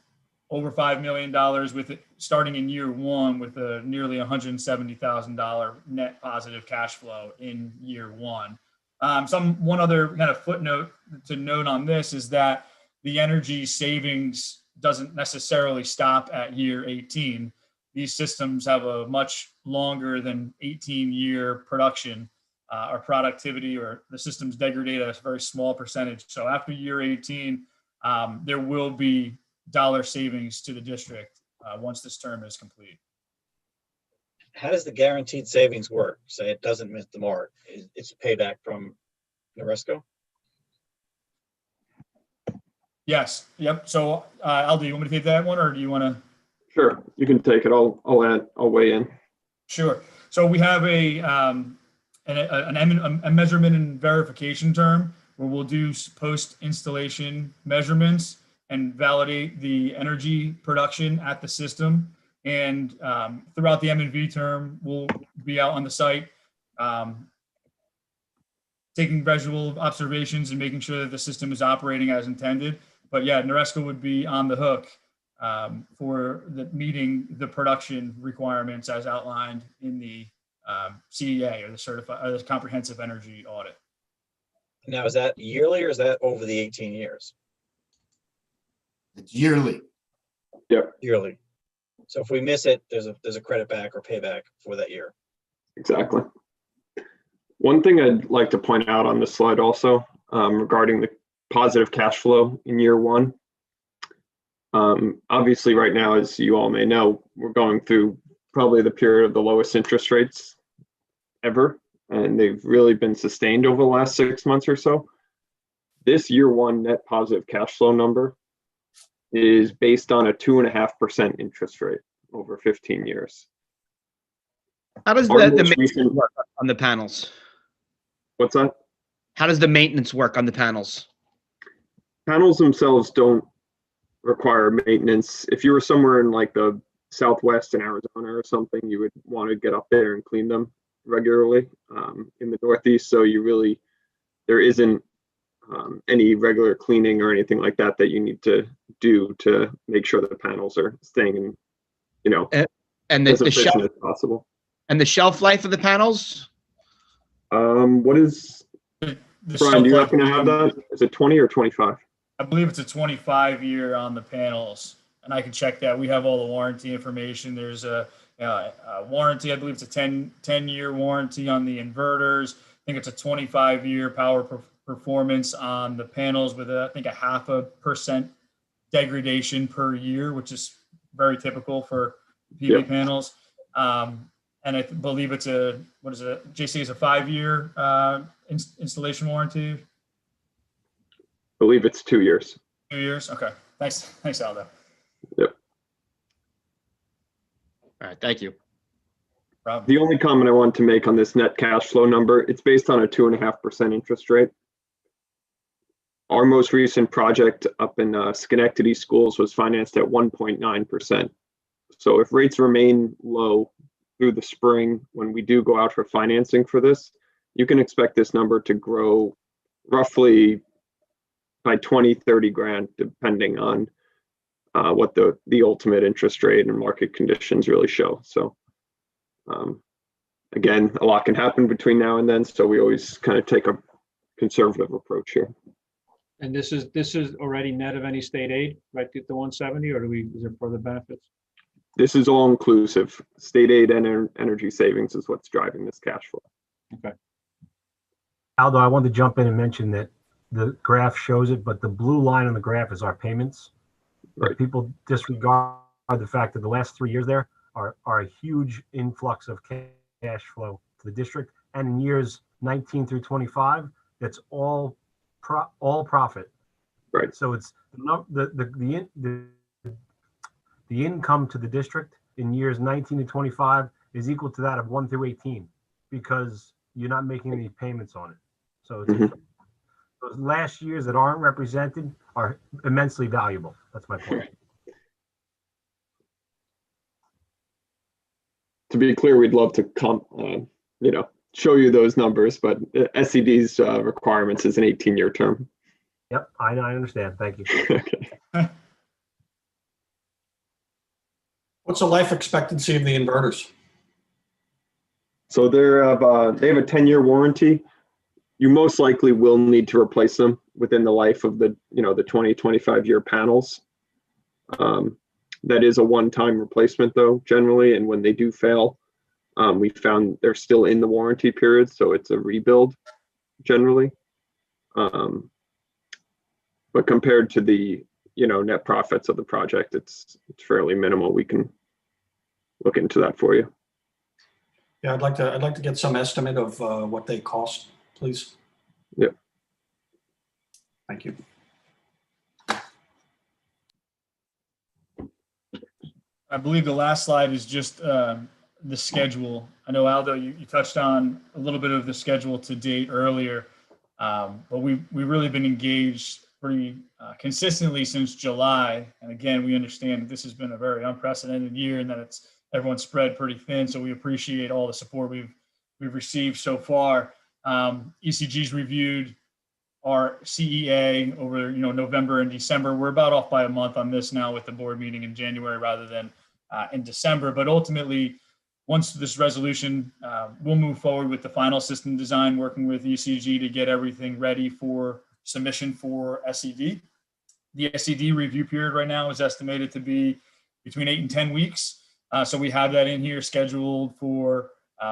over $5 million with it starting in year one with a nearly $170,000 net positive cash flow in year one. One other kind of footnote to note on this is that the energy savings doesn't necessarily stop at year 18. These systems have a much longer than 18-year production or productivity, or the systems degrade at a very small percentage. So after year 18, there will be dollar savings to the district once this term is complete. How does the guaranteed savings work? Say it doesn't miss the mark. It's payback from Noresco? Yes. Yep. So Aldo, you want me to take that one, or do you want to? Sure, you can take it. I'll weigh in. Sure. So we have a measurement and verification term where we'll do post installation measurements and validate the energy production at the system. And throughout the M&V term, we'll be out on the site taking visual observations and making sure that the system is operating as intended. But yeah, Noresco would be on the hook for meeting the production requirements as outlined in the CEA, or the Comprehensive Energy Audit. Now, is that yearly or is that over the 18 years? It's yearly. Yep. Yearly. So if we miss it, there's a credit back or payback for that year. Exactly. One thing I'd like to point out on this slide also regarding the positive cash flow in year one. Obviously right now, as you all may know, we're going through probably the period of the lowest interest rates ever, and they've really been sustained over the last 6 months or so. This year one net positive cash flow number is based on a 2.5% interest rate over 15 years. How does the maintenance work on the panels? What's that? How does the maintenance work on the panels? Panels themselves don't require maintenance. If you were somewhere in like the Southwest in Arizona or something, you would want to get up there and clean them regularly. In the Northeast, so there isn't any regular cleaning or anything like that you need to do to make sure that the panels are staying in, and as the efficient shelf as possible. and the shelf life of the panels? What is, Brian, do you happen to have that? Is it 20 or 25? I believe it's a 25-year on the panels, and I can check that. We have all the warranty information. There's a warranty. I believe it's a 10-year warranty on the inverters. I think it's a 25-year power performance on the panels with I think a 0.5% degradation per year, which is very typical for PV panels. And I believe it's JC is a 5-year installation warranty. I believe it's 2 years. 2 years. Okay. Thanks, Aldo. Yep. All right, thank you. Problem. The only comment I want to make on this net cash flow number, it's based on a 2.5% interest rate. Our most recent project up in Schenectady schools was financed at 1.9%. So if rates remain low through the spring, when we do go out for financing for this, you can expect this number to grow roughly by 20, 30 grand, depending on what the ultimate interest rate and market conditions really show. So again, a lot can happen between now and then, so we always kind of take a conservative approach here. And this is already net of any state aid, right, the 170, or is there further benefits? This is all inclusive. State aid and energy savings is what's driving this cash flow. Okay. Aldo, I wanted to jump in and mention that the graph shows it, but the blue line on the graph is our payments. Right. But people disregard the fact that the last 3 years there are a huge influx of cash flow to the district. And in years 19 through 25, that's all profit. Right. So it's the income to the district in years 19 to 25 is equal to that of 1 through 18 because you're not making any payments on it. So it's those last years that aren't represented are immensely valuable. That's my point. To be clear, we'd love to show you those numbers, but SCD's requirements is an 18-year term. Yep, I understand. Thank you. Okay. What's the life expectancy of the inverters? So they have a 10-year warranty. You most likely will need to replace them within the life of the 20, 25-year panels. That is a one-time replacement though, generally. And when they do fail, we found they're still in the warranty period. So it's a rebuild generally. But compared to the, net profits of the project, it's fairly minimal. We can look into that for you. Yeah, I'd like to get some estimate of what they cost, please. Yep. Thank you. I believe the last slide is just the schedule. I know, Aldo, you touched on a little bit of the schedule to date earlier, but we've really been engaged pretty consistently since July. And again, we understand that this has been a very unprecedented year and that everyone's spread pretty thin. So we appreciate all the support we've received so far. ECG's reviewed our CEA over November and December. We're about off by a month on this now with the board meeting in January rather than in December. But ultimately, once this resolution, we'll move forward with the final system design, working with ECG to get everything ready for submission for SED. The SED review period right now is estimated to be between 8 and 10 weeks. So we have that in here scheduled for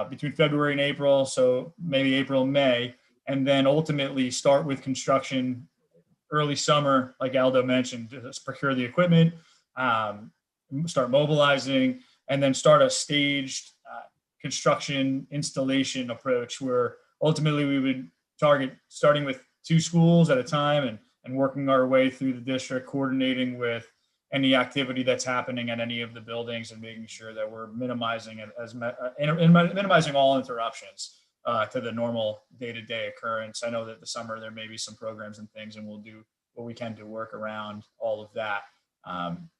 between February and April, so maybe April, May, and then ultimately start with construction early summer, like Aldo mentioned, to procure the equipment, start mobilizing, and then start a staged construction installation approach where ultimately we would target starting with 2 schools at a time and working our way through the district, coordinating with any activity that's happening at any of the buildings and making sure that we're minimizing it minimizing all interruptions to the normal day-to-day occurrence. I know that the summer there may be some programs and things, and we'll do what we can to work around all of that.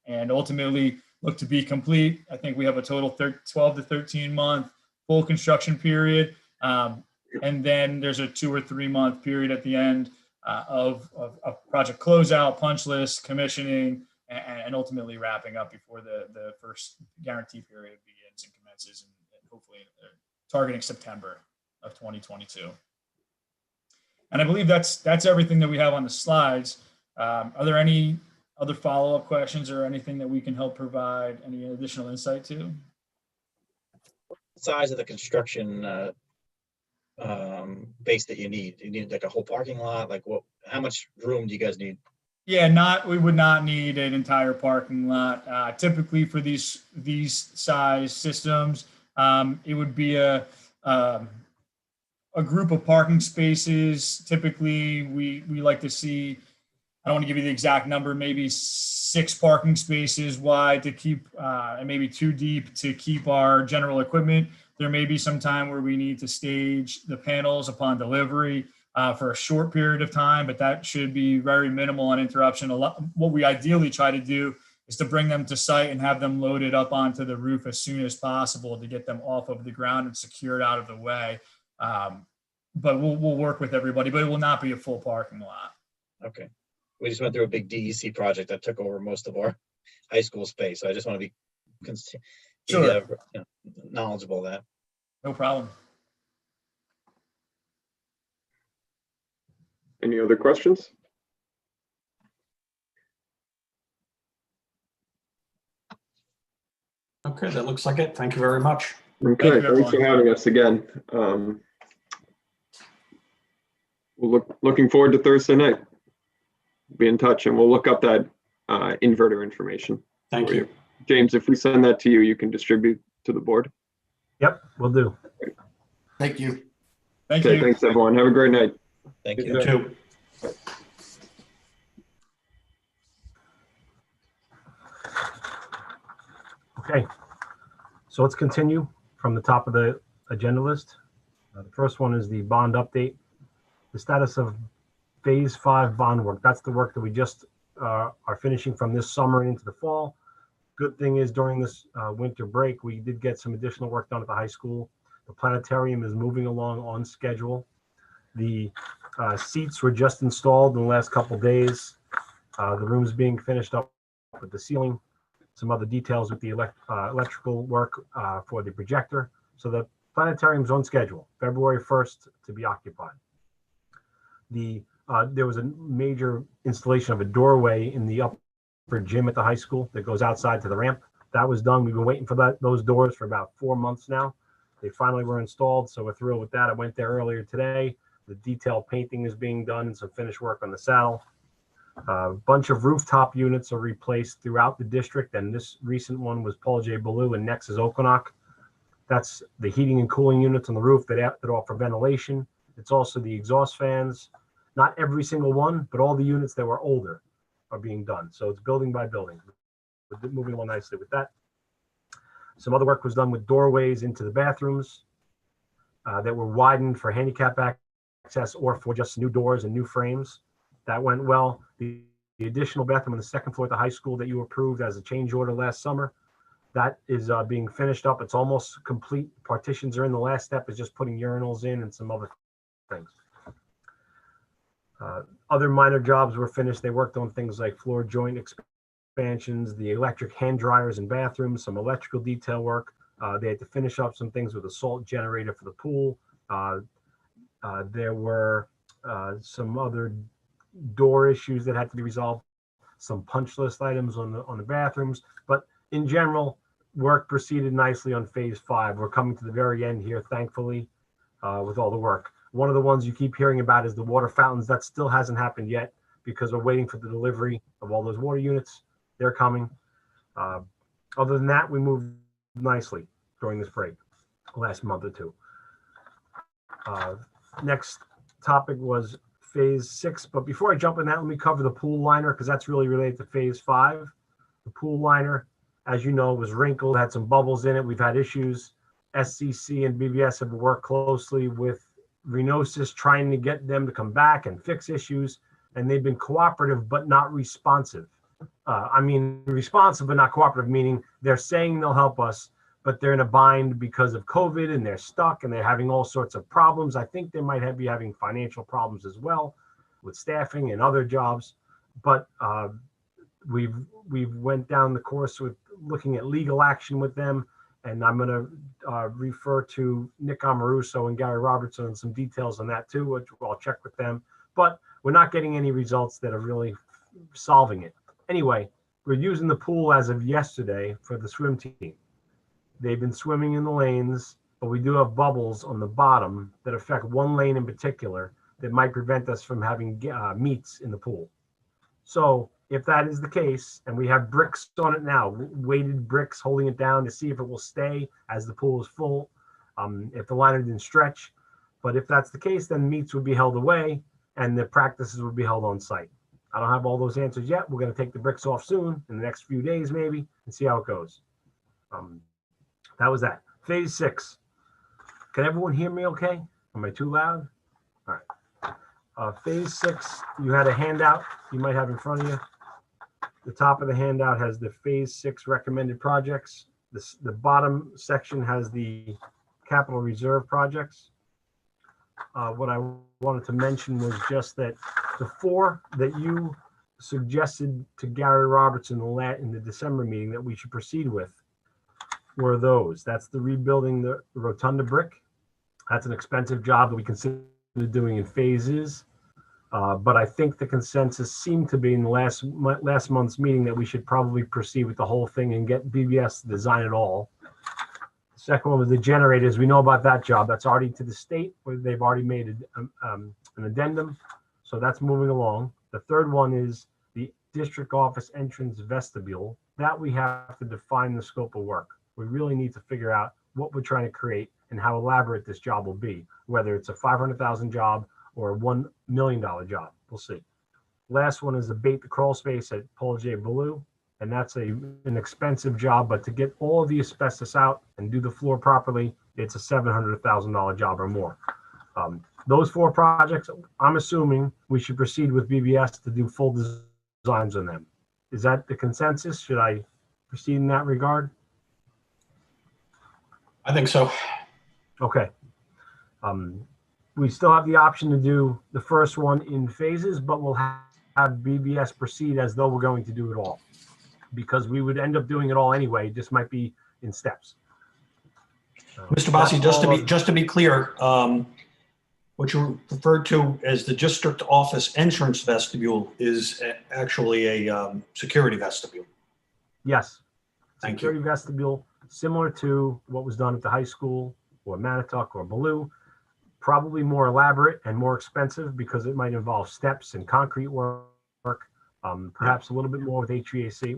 And ultimately look to be complete. I think we have a total 12 to 13 month full construction period. And then there's a 2 or 3 month period at the end of project closeout, punch list, commissioning, and ultimately wrapping up before the first guarantee period begins and commences, and hopefully targeting September of 2022. And I believe that's everything that we have on the slides. Are there any other follow-up questions or anything that we can help provide any additional insight to? Size of the construction base that you need? You need like a whole parking lot? Like how much room do you guys need? Yeah, we would not need an entire parking lot. Typically for these size systems, it would be a group of parking spaces. Typically we like to see I don't want to give you the exact number, maybe 6 parking spaces wide to keep, and maybe 2 deep to keep our general equipment. There may be some time where we need to stage the panels upon delivery for a short period of time, but that should be very minimal on interruption. What we ideally try to do is to bring them to site and have them loaded up onto the roof as soon as possible to get them off of the ground and secured out of the way. But we'll work with everybody, but it will not be a full parking lot. Okay. We just went through a big DEC project that took over most of our high school space. So I just want to be Sure. knowledgeable of that. No problem. Any other questions? Okay, that looks like it. Thank you very much. Okay, you, thanks for everyone. having us again. Looking forward to Thursday night. Be in touch and we'll look up that inverter information. Thank for you. James, if we send that to you, you can distribute to the board. Yep, will do. Thank you. Thank Okay, you. thanks everyone. Have a great night. Thank you. You too. Okay, so let's continue from the top of the agenda list. The first one is the bond update. The status of Phase 5 bond work. That's the work that we just are finishing from this summer and into the fall. Good thing is during this winter break, we did get some additional work done at the high school. The planetarium is moving along on schedule. The seats were just installed in the last couple days. The room's being finished up with the ceiling, some other details with the electrical work for the projector. So the planetarium's on schedule, February 1st to be occupied. There was a major installation of a doorway in the upper gym at the high school that goes outside to the ramp. That was done. We've been waiting for those doors for about 4 months now. They finally were installed, so we're thrilled with that. I went there earlier today. The detailed painting is being done and some finished work on the saddle. A bunch of rooftop units are replaced throughout the district, and this recent one was Paul J. Ballou and Nexus Okonock. That's the heating and cooling units on the roof that offer ventilation. It's also the exhaust fans. Not every single one, but all the units that were older are being done. So it's building by building. We're moving along nicely with that. Some other work was done with doorways into the bathrooms that were widened for handicap access or for just new doors and new frames. That went well. The additional bathroom on the second floor at the high school that you approved as a change order last summer, that is being finished up. It's almost complete. Partitions are in. The last step is just putting urinals in and some other things. Other minor jobs were finished. They worked on things like floor joint expansions, the electric hand dryers in bathrooms, some electrical detail work. They had to finish up some things with a salt generator for the pool. There were some other door issues that had to be resolved, some punch list items on the bathrooms. But in general, work proceeded nicely on Phase 5. We're coming to the very end here, thankfully, with all the work. One of the ones you keep hearing about is the water fountains. That still hasn't happened yet because we're waiting for the delivery of all those water units. They're coming. Other than that, we moved nicely during this break, last month or two. Next topic was Phase 6. But before I jump in that, let me cover the pool liner because that's really related to Phase 5. The pool liner, as you know, was wrinkled, had some bubbles in it. We've had issues. SCC and BVS have worked closely with Renosis trying to get them to come back and fix issues, and they've been cooperative but not responsive. I mean, responsive but not cooperative, meaning they're saying they'll help us, but they're in a bind because of COVID and they're stuck and they're having all sorts of problems. I think they might be having financial problems as well with staffing and other jobs, but we've went down the course with looking at legal action with them. And I'm going to refer to Nick Amoruso and Gary Robertson and some details on that too, which I'll check with them. But we're not getting any results that are really solving it. Anyway, we're using the pool as of yesterday for the swim team. They've been swimming in the lanes, but we do have bubbles on the bottom that affect one lane in particular that might prevent us from having meets in the pool. So if that is the case, and we have bricks on it now, weighted bricks holding it down to see if it will stay as the pool is full, if the liner didn't stretch. But if that's the case, then meets would be held away and the practices would be held on site. I don't have all those answers yet. We're going to take the bricks off soon, in the next few days maybe, and see how it goes. That was that. Phase 6. Can everyone hear me okay? Am I too loud? All right. Phase 6, you had a handout you might have in front of you. The top of the handout has the Phase 6 recommended projects. The bottom section has the capital reserve projects. What I wanted to mention was just that the 4 that you suggested to Gary Roberts in the December meeting that we should proceed with were those. That's the rebuilding the rotunda brick. That's an expensive job that we consider doing in phases. But I think the consensus seemed to be in the last month's meeting that we should probably proceed with the whole thing and get BBS to design it all. The second one was the generators. We know about that job. That's already to the state where they've already made an addendum. So that's moving along. The third one is the district office entrance vestibule. That we have to define the scope of work. We really need to figure out what we're trying to create and how elaborate this job will be, whether it's a $500,000 job or a $1 million job. We'll see. Last one is the bait the crawl space at Paul J. Ballou. And that's an expensive job, but to get all of the asbestos out and do the floor properly, it's a $700,000 job or more. Those 4 projects, I'm assuming we should proceed with BBS to do full designs on them. Is that the consensus? Should I proceed in that regard? I think so. Okay. We still have the option to do the first one in phases, but we'll have BBS proceed as though we're going to do it all, because we would end up doing it all anyway. Just might be in steps. Mr. Bossi, just to be clear, what you referred to as the district office entrance vestibule is actually a security vestibule. Yes. Thank Security you. vestibule, similar to what was done at the high school or Manitowoc or Ballou, probably more elaborate and more expensive because it might involve steps and concrete work, perhaps a little bit more with HVAC.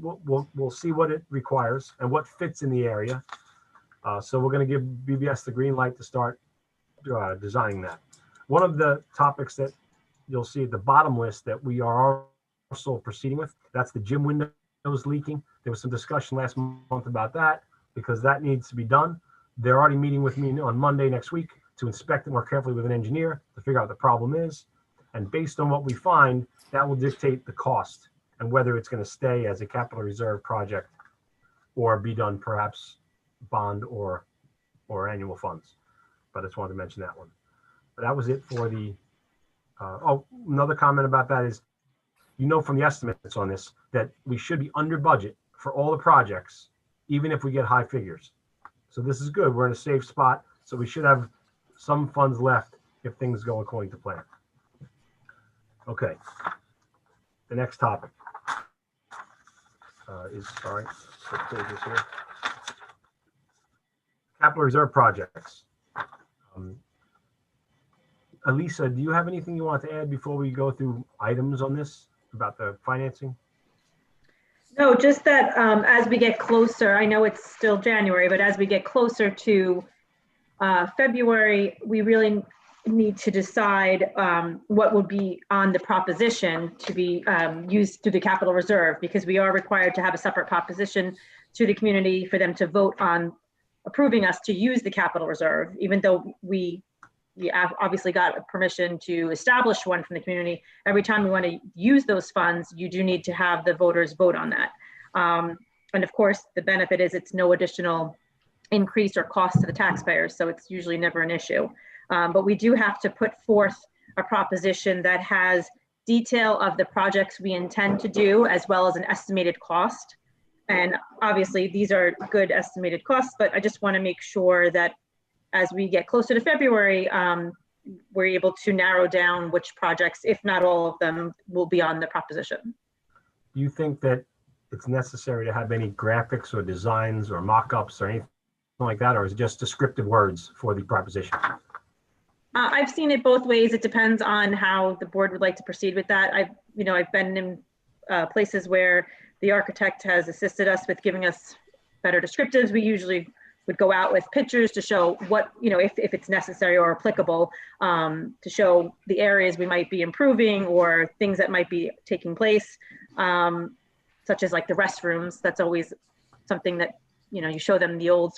We'll see what it requires and what fits in the area. So we're going to give BBS the green light to start designing that. One of the topics that you'll see at the bottom list that we are also proceeding with, that's the gym windows leaking. There was some discussion last month about that because that needs to be done. They're already meeting with me on Monday next week to inspect it more carefully with an engineer to figure out what the problem is. And based on what we find, that will dictate the cost and whether it's going to stay as a capital reserve project or be done perhaps bond or annual funds. But I just wanted to mention that one. But that was it for the, another comment about that is, you know, from the estimates on this, that we should be under budget for all the projects, even if we get high figures. So this is good. We're in a safe spot. So we should have some funds left if things go according to plan. Okay. The next topic is, sorry, what page is here? Capital reserve projects. Elisa, do you have anything you want to add before we go through items on this about the financing? No, just that as we get closer, I know it's still January, but as we get closer to February, we really need to decide what would be on the proposition to be used through the capital reserve, because we are required to have a separate proposition to the community for them to vote on approving us to use the capital reserve, even though we obviously got permission to establish one from the community. Every time we want to use those funds, you do need to have the voters vote on that. And of course, the benefit is it's no additional increase or cost to the taxpayers, so it's usually never an issue. But we do have to put forth a proposition that has detail of the projects we intend to do, as well as an estimated cost. And obviously, these are good estimated costs, but I just want to make sure that as we get closer to February, we're able to narrow down which projects, if not all of them, will be on the proposition. Do you think that it's necessary to have any graphics or designs or mock-ups or anything like that, or is it just descriptive words for the proposition? I've seen it both ways. It depends on how the board would like to proceed with that. I've been in places where the architect has assisted us with giving us better descriptives. We usually would go out with pictures to show what, if it's necessary or applicable, to show the areas we might be improving or things that might be taking place, such as like the restrooms. That's always something that, you show them the old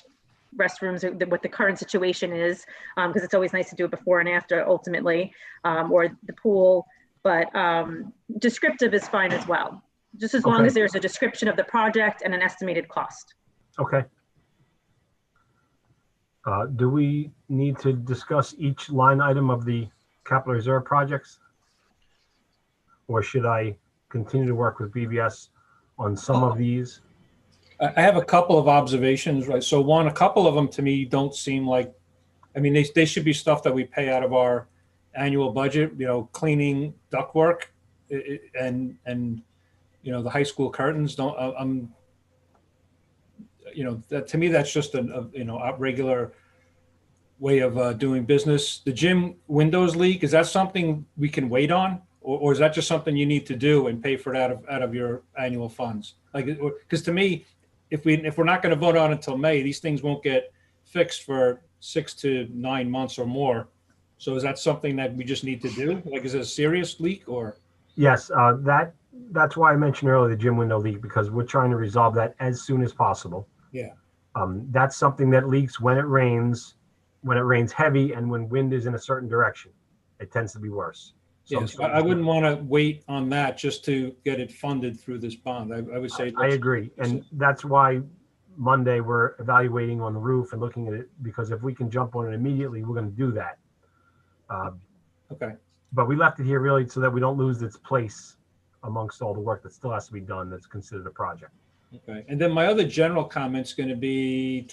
restrooms, what the current situation is, because it's always nice to do it before and after ultimately, or the pool, but descriptive is fine as well. Just as long Okay. as there's a description of the project and an estimated cost. Okay. Do we need to discuss each line item of the capital reserve projects? Or should I continue to work with BVS on some of these? I have a couple of observations, right? So one, a couple of them to me don't seem like, they should be stuff that we pay out of our annual budget, cleaning ductwork and the high school curtains don't, that to me, that's just a regular way of doing business. The gym windows leak, is that something we can wait on? Or is that just something you need to do and pay for it out of your annual funds? Because to me, if we're not going to vote on it until May, these things won't get fixed for 6 to 9 months or more. So is that something that we just need to do? Is it a serious leak or? Yes, that's why I mentioned earlier the gym window leak, because we're trying to resolve that as soon as possible. Yeah. That's something that leaks when it rains heavy and when wind is in a certain direction. It tends to be worse. Yes, I wouldn't want to wait on that just to get it funded through this bond. I would say. I agree. And that's why Monday we're evaluating on the roof and looking at it, because if we can jump on it immediately, we're going to do that. Okay. But we left it here really so that we don't lose its place amongst all the work that still has to be done that's considered a project. Okay. And then my other general comment's going to be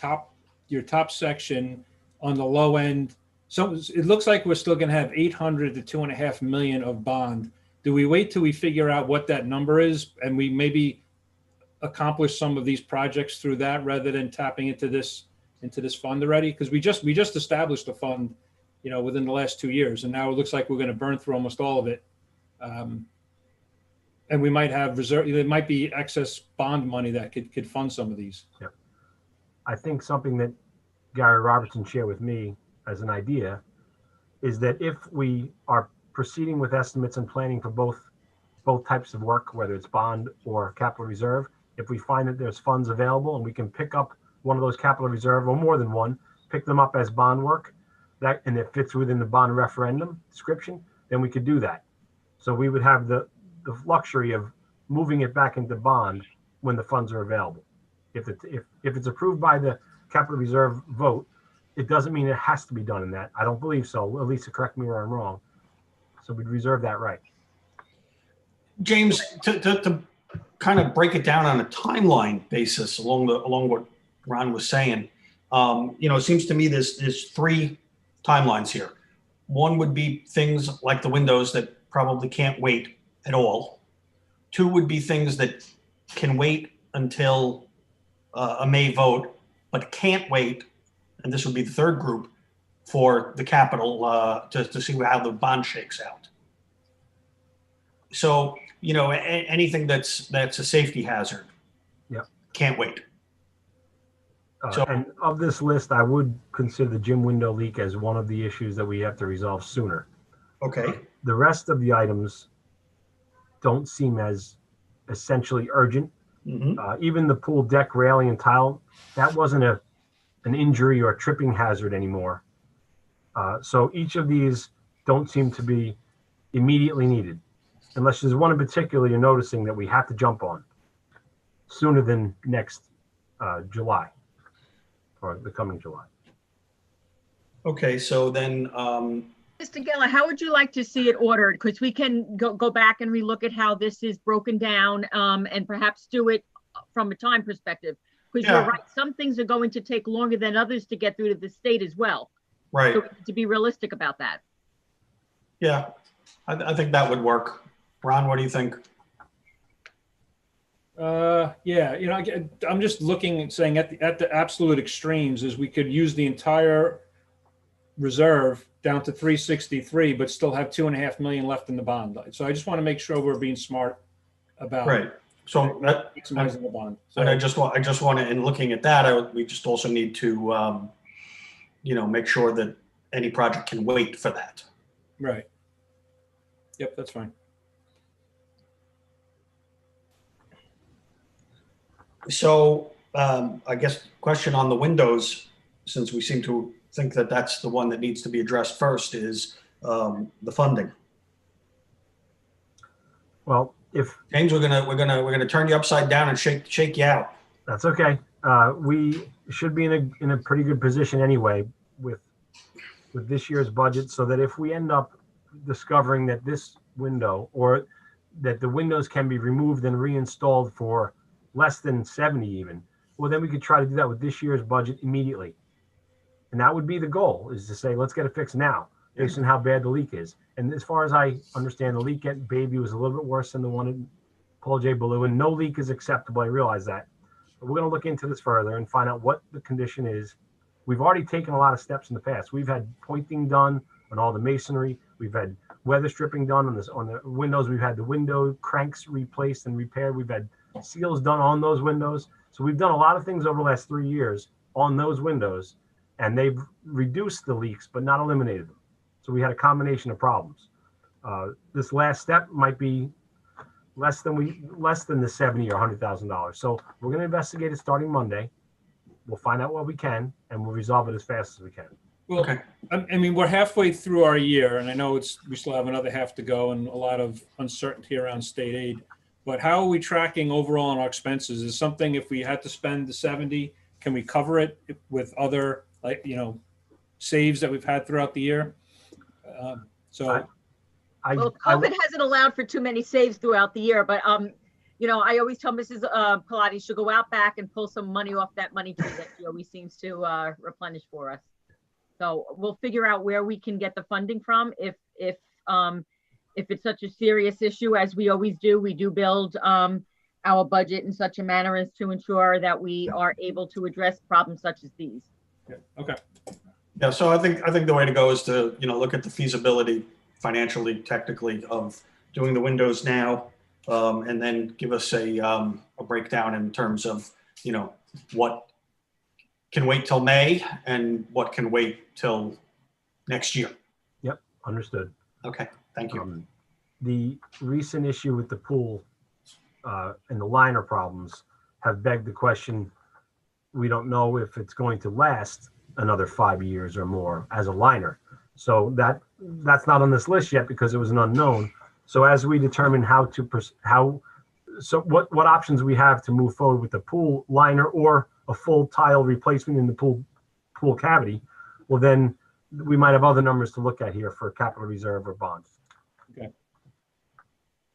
your top section on the low end. So it looks like we're still going to have 800 to 2.5 million of bond. Do we wait till we figure out what that number is and we maybe accomplish some of these projects through that rather than tapping into this fund already? Because we just established a fund, within the last 2 years, and now it looks like we're going to burn through almost all of it. And we might have reserve. There might be excess bond money that could fund some of these. Yeah. I think something that Gary Robertson shared with me as an idea is that if we are proceeding with estimates and planning for both types of work, whether it's bond or capital reserve, if we find that there's funds available and we can pick up one of those capital reserve or more than one, pick them up as bond work, and it fits within the bond referendum description, then we could do that. So we would have the luxury of moving it back into bond when the funds are available. If it's approved by the capital reserve vote, it doesn't mean it has to be done in that. I don't believe so. Lisa, correct me where I'm wrong. So we'd reserve that right. James, to kind of break it down on a timeline basis along what Ron was saying, it seems to me there's 3 timelines here. One would be things like the windows that probably can't wait at all. 2 would be things that can wait until a May vote, but can't wait, and this would be the 3rd group, for the capital to see how the bond shakes out. So, anything that's a safety hazard, can't wait. And of this list, I would consider the gym window leak as one of the issues that we have to resolve sooner. Okay. The rest of the items don't seem as essentially urgent. Mm-hmm. Even the pool deck railing and tile, that wasn't an injury or a tripping hazard anymore. So each of these don't seem to be immediately needed, unless there's one in particular you're noticing that we have to jump on sooner than next July or the coming July. Okay, so then Mr. Geller, how would you like to see it ordered? Because we can go back and relook at how this is broken down and perhaps do it from a time perspective. Because you're right, some things are going to take longer than others to get through to the state as well. Right. So we need to be realistic about that. Yeah, I think that would work. Ron, what do you think? I'm just looking and saying at the absolute extremes is we could use the entire reserve down to 363, but still have 2.5 million left in the bond. So I just want to make sure we're being smart about So that, maximizing the bond. and I So, just want to, in looking at that, we just also need to, make sure that any project can wait for that. right. Yep, that's fine. So I guess question on the windows, since we seem to think that that's the one that needs to be addressed first, is the funding. Well, if James, we're gonna turn you upside down and shake you out. that's okay, we should be in a pretty good position anyway with this year's budget, so that if we end up discovering that this window or that the windows can be removed and reinstalled for less than 70 even, well, then we could try to do that with this year's budget immediately. And that would be the goal, is to say, let's get it fixed now, based on how bad the leak is. And as far as I understand, the leak at Baby was a little bit worse than the one at Paul J. Ballou, and no leak is acceptable. I realize that. But we're going to look into this further and find out what the condition is. We've already taken a lot of steps in the past. We've had pointing done on all the masonry. We've had weather stripping done on the windows. We've had the window cranks replaced and repaired. We've had seals done on those windows. So we've done a lot of things over the last 3 years on those windows, and they've reduced the leaks, but not eliminated them. So we had a combination of problems. This last step might be less than the $70,000 or $100,000. So we're going to investigate it starting Monday. We'll find out what we can, and we'll resolve it as fast as we can. Well, Okay. I mean, we're halfway through our year, and I know we still have another half to go and a lot of uncertainty around state aid. But how are we tracking overall on our expenses? Is something, if we had to spend the 70, can we cover it with other, saves that we've had throughout the year? Well, COVID hasn't allowed for too many saves throughout the year, but I always tell Mrs. Pilates to go out back and pull some money off that money tree that she always seems to replenish for us. So we'll figure out where we can get the funding from. If it's such a serious issue, as we always do, we do build our budget in such a manner as to ensure that we are able to address problems such as these. Yeah, okay. Yeah, so I think the way to go is to, look at the feasibility financially, technically, of doing the windows now, and then give us a breakdown in terms of, what can wait till May and what can wait till next year. Yep, understood. Okay, thank you. The recent issue with the pool and the liner problems have begged the question, we don't know if it's going to last another 5 years or more as a liner. So that's not on this list yet because it was an unknown. So as we determine what options we have to move forward with the pool liner or a full tile replacement in the pool cavity, well, then we might have other numbers to look at here for capital reserve or bonds. Okay.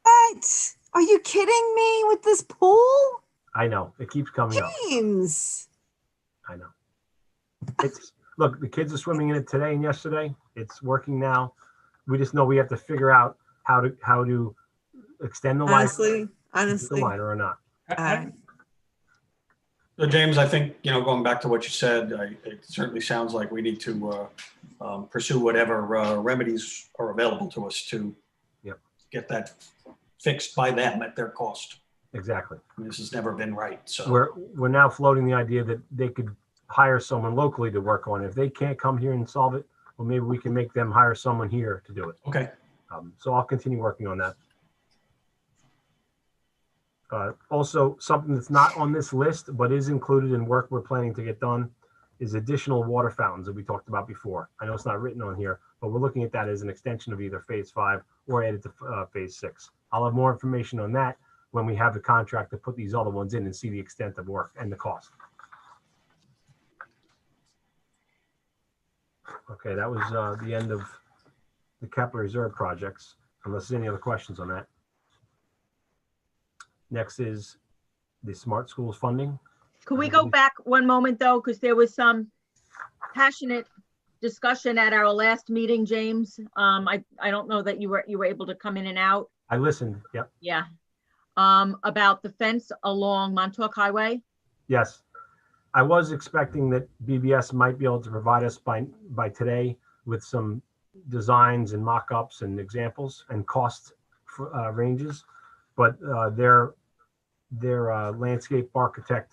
What? Are you kidding me with this pool? I know it keeps coming up. James. I know. Look, the kids are swimming in it today and yesterday. It's working now. We just know we have to figure out how to extend the liner, Honestly. the liner or not. So James, I think, going back to what you said, it certainly sounds like we need to pursue whatever remedies are available to us to get that fixed by them at their cost. Exactly. I mean, this has never been right. So We're now floating the idea that they could hire someone locally to work on it. If they can't come here and solve it, well, maybe we can make them hire someone here to do it. Okay. So I'll continue working on that. Also, something that's not on this list, but is included in work we're planning to get done, is additional water fountains that we talked about before. I know it's not written on here, but we're looking at that as an extension of either phase 5 or added to phase 6. I'll have more information on that when we have the contract to put these other ones in and see the extent of work and the cost. Okay, that was the end of the capital reserve projects, unless there's any other questions on that. Next is the smart schools funding. Could we go back one moment though, because there was some passionate discussion at our last meeting, James. I don't know that you were able to come in and out. I listened. Yep. Yeah. About the fence along Montauk Highway. Yes. I was expecting that BBS might be able to provide us by today with some designs and mock-ups and examples and cost ranges, but their landscape architect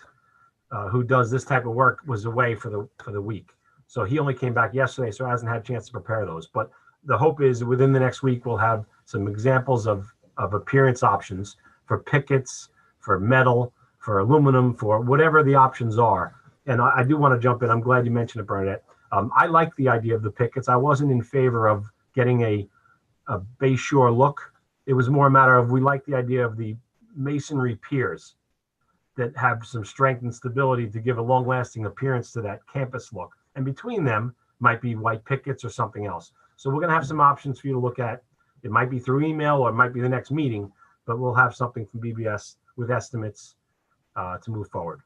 who does this type of work was away for the week. So he only came back yesterday, so hasn't had a chance to prepare those. But the hope is within the next week, we'll have some examples of appearance options for pickets, for metal, for aluminum, for whatever the options are. And I do want to jump in. I'm glad you mentioned it, Bernadette. I like the idea of the pickets. I wasn't in favor of getting a Bay Shore look. It was more a matter of we like the idea of the masonry piers that have some strength and stability to give a long-lasting appearance to that campus look. And between them might be white pickets or something else. So we're going to have some options for you to look at. It might be through email or it might be the next meeting, but we'll have something from BBS with estimates to move forward.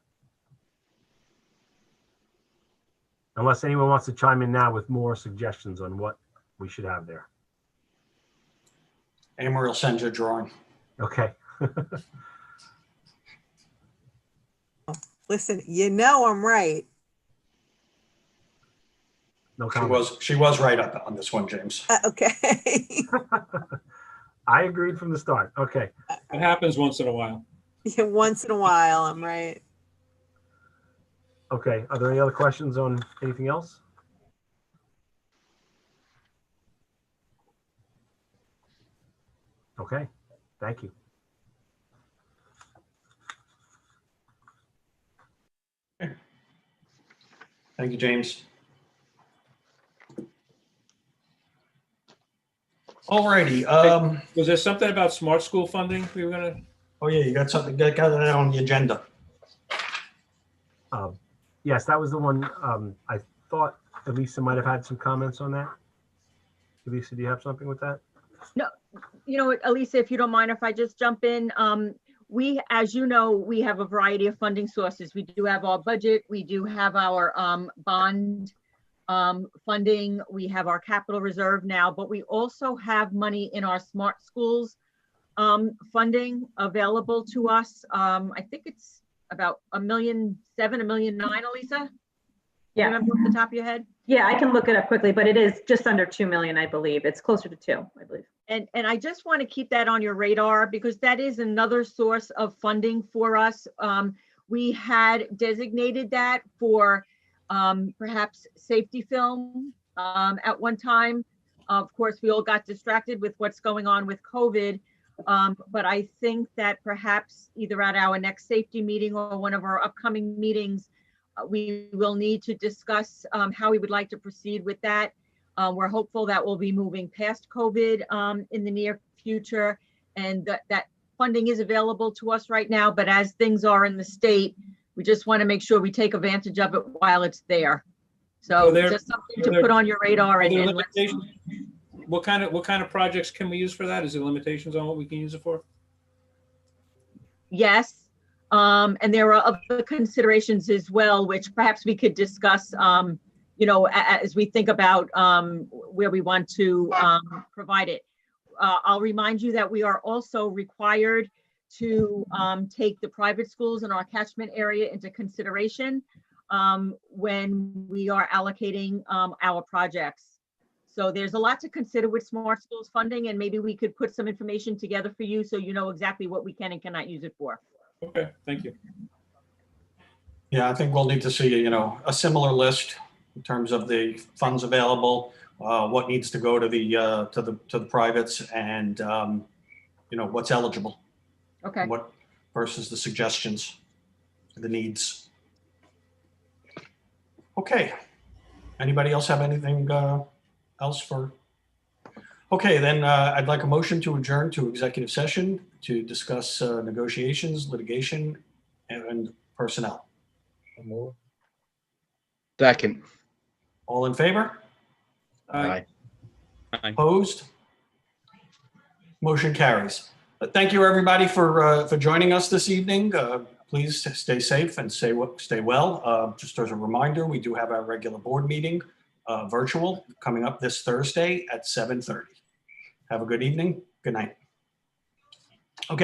Unless anyone wants to chime in now with more suggestions on what we should have there. Amory will send you a drawing. Okay. Listen, you know I'm right. No comment. She was right up on this one, James. Okay. I agreed from the start. Okay. It happens once in a while. Yeah, once in a while, I'm right. Okay. Are there any other questions on anything else? Okay. Thank you. Thank you, James. Alrighty. Was there something about smart school funding we were gonna? Oh yeah, you got something, got that on the agenda. Yes, that was the one. I thought Elisa might have had some comments on that. Elisa, do you have something with that? No, you know what, Elisa, if you don't mind if I just jump in, we, as you know, we have a variety of funding sources. We do have our budget, we do have our bond funding, we have our capital reserve now, but we also have money in our smart schools funding available to us. I think it's about $1.7 million, $1.9 million, Elisa? Yeah. Remember off the top of your head? Yeah, I can look it up quickly, but it is just under 2 million, I believe. It's closer to 2, I believe. And I just want to keep that on your radar because that is another source of funding for us. We had designated that for perhaps safety film at one time. Of course, we all got distracted with what's going on with COVID. But I think that perhaps either at our next safety meeting or one of our upcoming meetings, we will need to discuss how we would like to proceed with that. We're hopeful that we'll be moving past COVID in the near future, and that funding is available to us right now. But as things are in the state, we just want to make sure we take advantage of it while it's there. So just something to put on your radar. And what kind of projects can we use for that? Is there limitations on what we can use it for? Yes. And there are other considerations as well, which perhaps we could discuss, you know, as we think about where we want to provide it. I'll remind you that we are also required to take the private schools in our catchment area into consideration when we are allocating our projects. So there's a lot to consider with smart schools funding, and maybe we could put some information together for you so you know exactly what we can and cannot use it for. Okay, thank you. Yeah, I think we'll need to see, you know, a similar list in terms of the funds available, what needs to go to the privates, and you know, what's eligible. Okay. What versus the suggestions, the needs. Okay. Anybody else have anything else for? Okay, then I'd like a motion to adjourn to executive session to discuss negotiations, litigation, and personnel. Second. All in favor? Aye. Opposed? Motion carries. Thank you, everybody, for joining us this evening. Please stay safe and stay well. Just as a reminder, we do have our regular board meeting, virtual, coming up this Thursday at 7:30. Have a good evening. Good night. Okay.